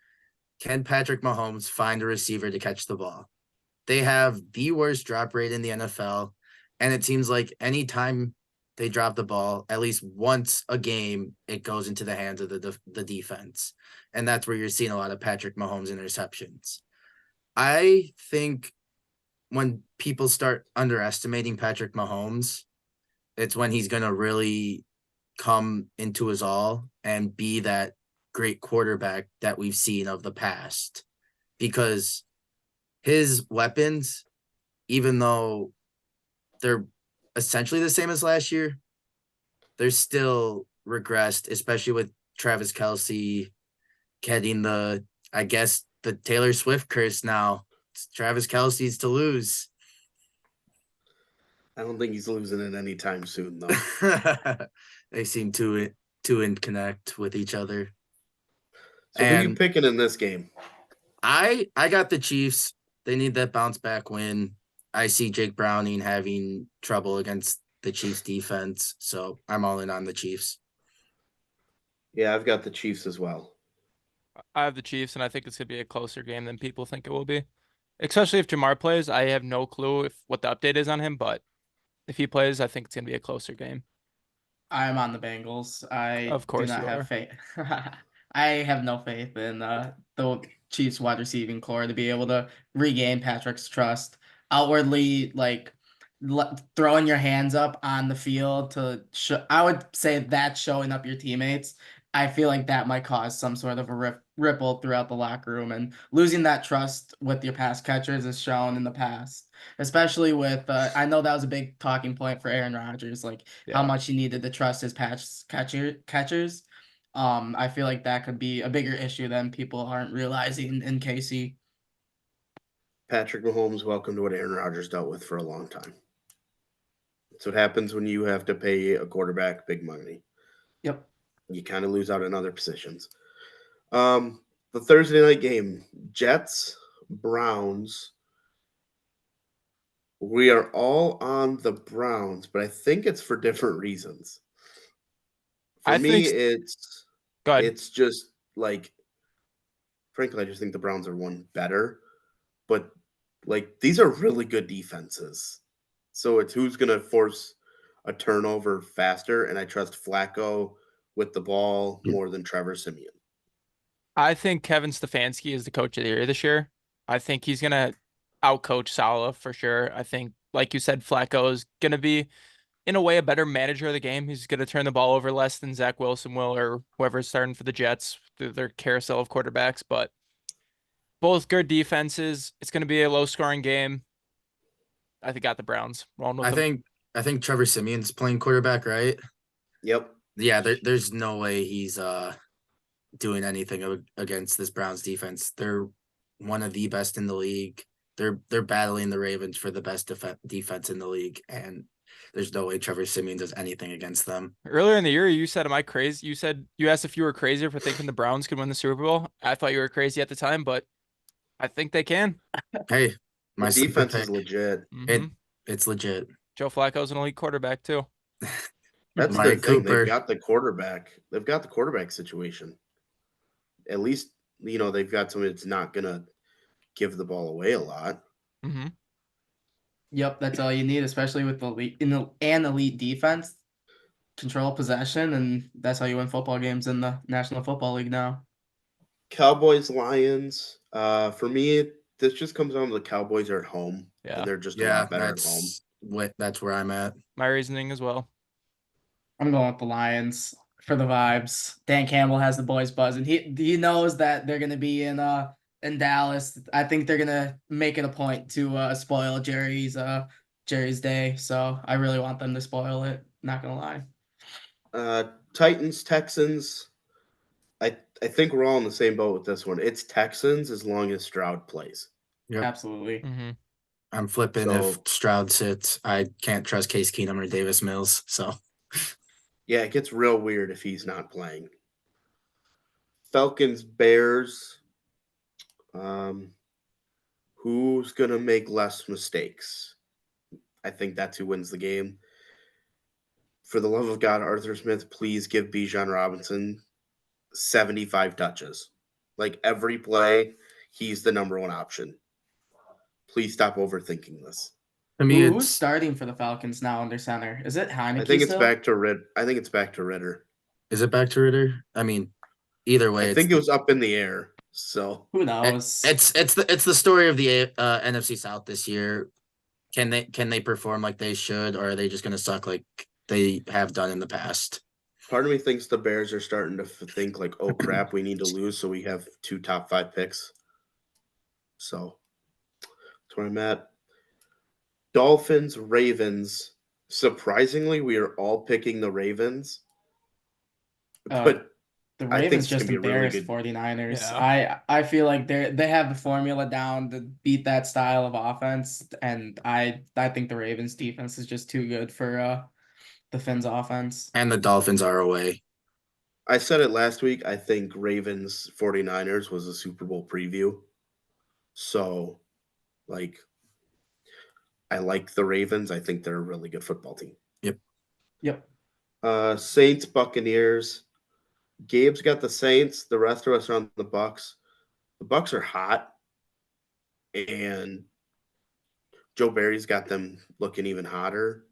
can Patrick Mahomes find a receiver to catch the ball? They have the worst drop rate in the NFL, and it seems like anytime they drop the ball, at least once a game, it goes into the hands of the defense. And that's where you're seeing a lot of Patrick Mahomes interceptions. I think when people start underestimating Patrick Mahomes, it's when he's going to really come into his all and be that great quarterback that we've seen of the past. Because his weapons, even though they're essentially the same as last year, they're still regressed, especially with Travis Kelce getting the Taylor Swift curse now. It's Travis Kelce's to lose. I don't think he's losing it anytime soon, though. They seem to connect with each other. So who are you picking in this game? I got the Chiefs. They need that bounce back win. I see Jake Browning having trouble against the Chiefs defense, so I'm all in on the Chiefs. Yeah, I've got the Chiefs as well. I have the Chiefs, and I think it's gonna be a closer game than people think it will be. Especially if Jamar plays. I have no clue what the update is on him, but if he plays, I think it's gonna be a closer game. I'm on the Bengals. I Of do course not you have are. faith. I have no faith in the Chiefs wide receiving core to be able to regain Patrick's trust. Outwardly, like throwing your hands up on the field to show, I would say that showing up your teammates. I feel like that might cause some sort of a ripple throughout the locker room, and losing that trust with your pass catchers is shown in the past, especially with I know that was a big talking point for Aaron Rodgers, like how Yeah. much he needed to trust his catchers. I feel like that could be a bigger issue than people aren't realizing in KC. Patrick Mahomes, welcome to what Aaron Rodgers dealt with for a long time. That's what happens when you have to pay a quarterback big money. Yep. You kind of lose out in other positions. The Thursday night game, Jets, Browns. We are all on the Browns, but I think it's for different reasons. For I me, think it's Go ahead. It's just like, frankly, I just think the Browns are one better. But like these are really good defenses. So it's who's going to force a turnover faster. And I trust Flacco with the ball Yeah. more than Trevor Simeon. I think Kevin Stefanski is the coach of the year this year. I think he's gonna outcoach Saleh for sure. I think, like you said, Flacco is gonna be, in a way, a better manager of the game. He's gonna turn the ball over less than Zach Wilson will, or whoever's starting for the Jets through their carousel of quarterbacks. But both good defenses. It's gonna be a low scoring game. I think got the Browns. Rolling with I them. think I think Trevor Simeon's playing quarterback, right? Yep. Yeah, there's no way he's doing anything against this Browns defense. They're one of the best in the league. They're battling the Ravens for the best defense in the league, and there's no way Trevor Simeon does anything against them. Earlier in the year, you said, "Am I crazy?" You said you asked if you were crazy for thinking the Browns could win the Super Bowl. I thought you were crazy at the time, but I think they can. Hey, The my sleeper defense is pick. legit. Hmm. It's legit. Joe Flacco's an elite quarterback too. That's the Mari thing. They've Cooper. got the quarterback. They've got the quarterback situation. At least, they've got somebody that's not going to give the ball away a lot. Hmm. Yep, that's all you need, especially with an elite defense. Control possession, and that's how you win football games in the National Football League now. Cowboys, Lions. For me, this just comes down to the Cowboys are at home, Yeah, and they're just a Yeah, lot better at home. that's where I'm at. my reasoning as well. I'm going with the Lions for the vibes. Dan Campbell has the boys buzzing. He knows that they're gonna be in Dallas. I think they're gonna make it a point to spoil Jerry's day. So I really want them to spoil it. Not gonna lie. Titans, Texans. I think we're all in the same boat with this one. It's Texans as long as Stroud plays. Yep. Absolutely. Hmm. I'm flipping if So Stroud sits. I can't trust Case Keenum or Davis Mills. So yeah, it gets real weird if he's not playing. Falcons, Bears. Um, who's gonna make less mistakes? I think that's who wins the game. For the love of God, Arthur Smith, please give Bijan Robinson 75 touches. Like every play, he's the number one option. Please stop overthinking this. to me, Who's it's starting for the Falcons now under center? Is it I Heineke think it's still? back to Rid. I think it's back to Ritter. is it back to Ritter? I mean, either I way, think it was up in the air. So Who knows? it's the story of the NFC South this year. Can they perform like they should, or are they just going to suck like they have done in the past? part of me thinks the Bears are starting to think like, oh crap, we need to lose so we have 2 top 5 picks. So that's where I'm at. Dolphins, Ravens. Surprisingly, we are all picking the Ravens. Uh, But The I think Ravens it's gonna just be a really embarrassed good 49ers. Yeah. I feel like they have the formula down to beat that style of offense, and I think the Ravens defense is just too good for the Finns offense. And the Dolphins are away. I said it last week. I think Ravens 49ers was a Super Bowl preview. So, like, I like the Ravens. I think they're a really good football team. Yep. Saints, Buccaneers. Gabe's got the Saints. The rest of us are on the Bucks. The Bucks are hot, and Joe Barry's got them looking even hotter.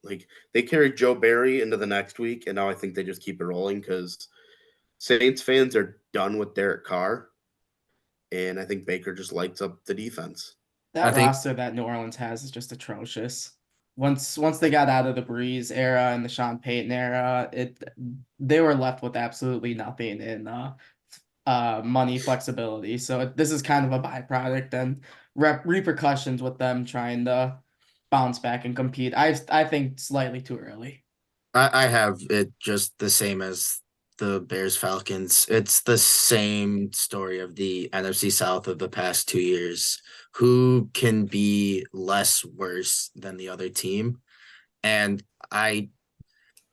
Like they carried Joe Barry into the next week, and now I think they just keep it rolling because Saints fans are done with Derek Carr, and I think Baker just lights up the defense. That I think roster that New Orleans has is just atrocious. Once they got out of the Breeze era and the Sean Payton era, they were left with absolutely nothing in money flexibility. So this is kind of a byproduct and repercussions with them trying to bounce back and compete. I think slightly too early. I have it just the same as the Bears Falcons. It's the same story of the NFC South of the past 2 years. Who can be less worse than the other team? And I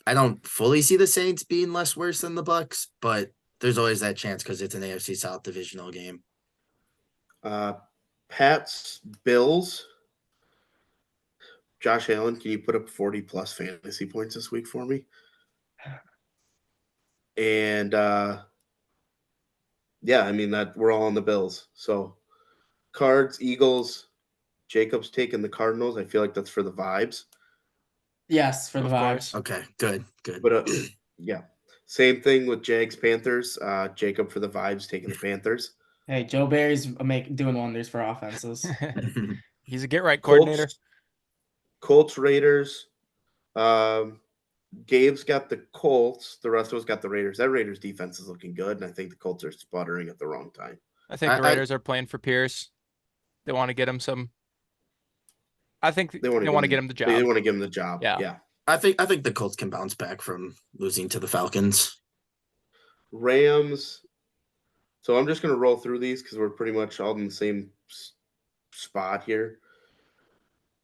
don't fully see the Saints being less worse than the Bucks, but there's always that chance because it's an AFC South divisional game. Pats, Bills. Josh Allen, can you put up 40 plus fantasy points this week for me? And yeah, I mean that we're all on the Bills. So Cards, Eagles, Jacob's taking the Cardinals. I feel like that's for the vibes. Yes, for the Of course. vibes. Okay, good, good. But yeah. Same thing with Jags Panthers. Jacob for the vibes taking the Panthers. Hey, Joe Barry's doing wonders for offenses. He's a get right coordinator. Colts Raiders. Gabe's got the Colts. The rest of us got the Raiders. That Raiders defense is looking good, and I think the Colts are sputtering at the wrong time. I think the Raiders are playing for Pierce. They want to get him some. I think they want to get him the job. They want to give him the job. Yeah. Yeah. I think the Colts can bounce back from losing to the Falcons. Rams. So I'm just going to roll through these because we're pretty much all in the same spot here.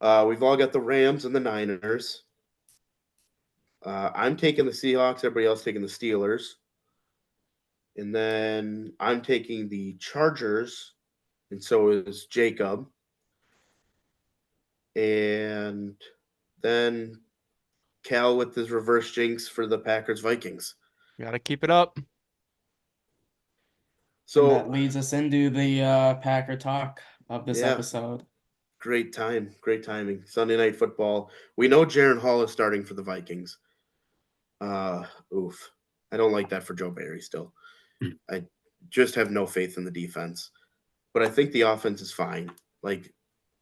We've all got the Rams and the Niners. I'm taking the Seahawks. Everybody else taking the Steelers. And then I'm taking the Chargers. And so is Jacob. And then Cal with his reverse jinx for the Packers Vikings. Got to keep it up. So So that leads us into the Packer talk of this episode. Great timing. Sunday Night Football. We know Jaron Hall is starting for the Vikings. Oof. I don't like that for Joe Barry still. I just have no faith in the defense. But I think the offense is fine. Like,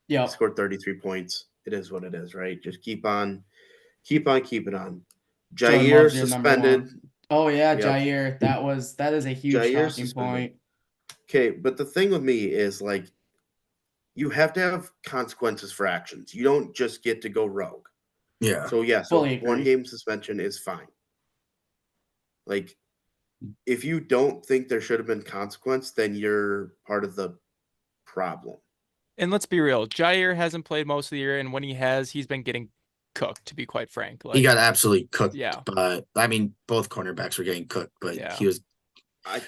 yeah, scored 33 points. It is what it is, right? Just keep on keeping on. Jaire suspended. Oh yeah, Jaire. That is a huge Jaire talking point. Okay, but the thing with me is like you have to have consequences for actions. You don't just get to go rogue. Yeah. So yeah, Fully agree. 1 game suspension is fine. Like if you don't think there should have been consequence, then you're part of the problem. And let's be real, Jaire hasn't played most of the year, and when he has, he's been getting cooked, to be quite frank. Like, he got absolutely cooked. Yeah. But I mean, both cornerbacks were getting cooked, but he was. I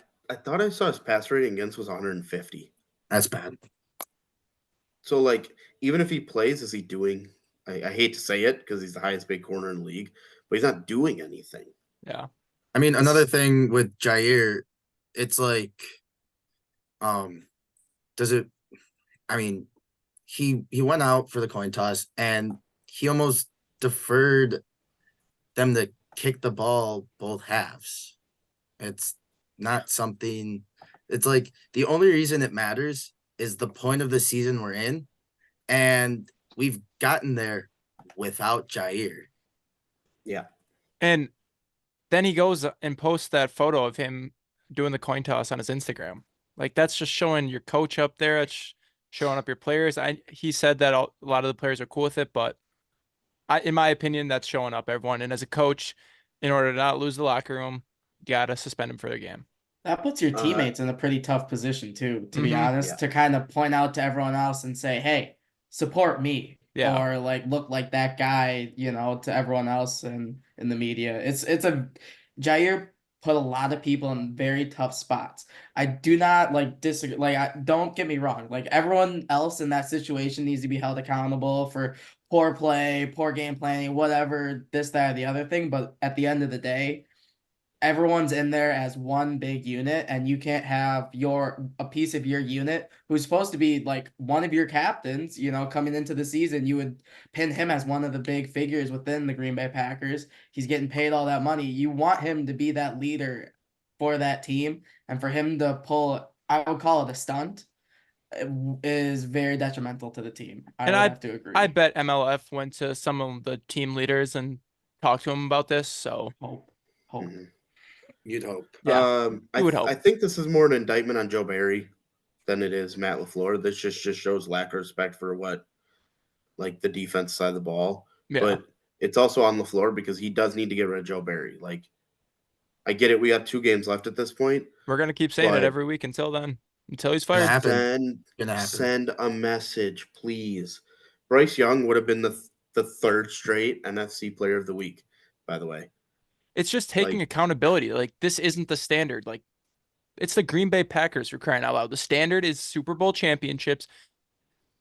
thought I saw his pass rating against was 150. That's bad. So like, even if he plays, is he doing? I hate to say it because he's the highest paid corner in the league, but he's not doing anything. Yeah. I mean, another thing with Jaire, it's like, does it? I mean, he went out for the coin toss and he almost deferred them to kick the ball both halves. It's not something. It's like the only reason it matters is the point of the season we're in, and we've gotten there without Jaire. Yeah. And then he goes and posts that photo of him doing the coin toss on his Instagram. Like, that's just showing your coach up there. It's showing up your players. He said that a lot of the players are cool with it, but in my opinion, that's showing up everyone. And as a coach, in order to not lose the locker room, you got to suspend him for the game. That puts your teammates in a pretty tough position too, to be honest, to kind of point out to everyone else and say, hey, support me. Yeah. Or like look like that guy, to everyone else and in the media. Jaire put a lot of people in very tough spots. I do not disagree. Don't get me wrong. Like, everyone else in that situation needs to be held accountable for poor play, poor game planning, whatever, this, that, or the other thing. But at the end of the day, everyone's in there as one big unit, and you can't have a piece of your unit who's supposed to be like one of your captains, coming into the season. You would pin him as one of the big figures within the Green Bay Packers. He's getting paid all that money. You want him to be that leader for that team, and for him to pull, I would call it a stunt, is very detrimental to the team. I would have to agree. I bet MLF went to some of the team leaders and talked to him about this. So hope. Mm-hmm. You'd hope. Yeah, you would hope. I think this is more an indictment on Joe Barry than it is Matt LaFleur. This just shows lack of respect for the defense side of the ball. Yeah. But it's also on LaFleur because he does need to get rid of Joe Barry. Like, I get it. We got 2 games left at this point. We're going to keep saying it every week until then, until he's fired. Send a message, please. Bryce Young would have been the 3rd straight NFC Player of the Week, by the way. It's just taking accountability. Like, this isn't the standard. Like, it's the Green Bay Packers, for crying out loud. The standard is Super Bowl championships.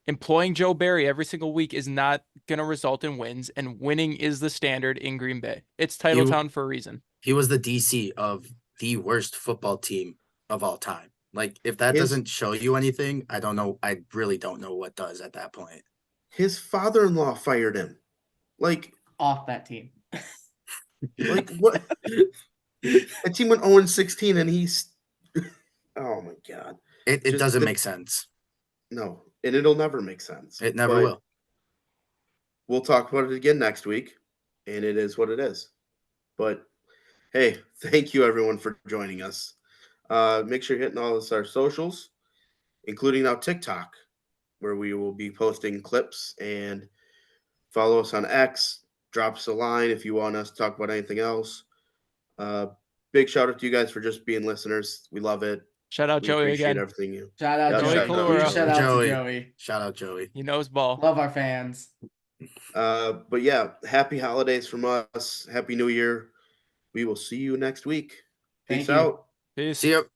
Employing Joe Barry every single week is not going to result in wins, and winning is the standard in Green Bay. It's title town for a reason. He was the DC of the worst football team of all time. Like, if that His- doesn't show you anything, I don't know. I really don't know what does at that point. His father-in-law fired him. Like Off that team. what? That team went 0-16, and he's. Oh my god! It Just doesn't the- make sense. No, and it'll never make sense. It never But will. we'll talk about it again next week, and it is what it is. But hey, thank you everyone for joining us. Make sure you're hitting all of our socials, including now TikTok, where we will be posting clips, and follow us on X. Drop us a line if you want us to talk about anything else. Big shout out to you guys for just being listeners. We love it. Shout out We Joey appreciate again. everything you. Shout out Yeah, Joey Joey. Kalura. Huge shout out Joey. to Joey. Shout out Joey. He knows ball. Love our fans. But yeah, happy holidays from us. Happy New Year. We will see you next week. Thank Peace you. out. Peace. See you.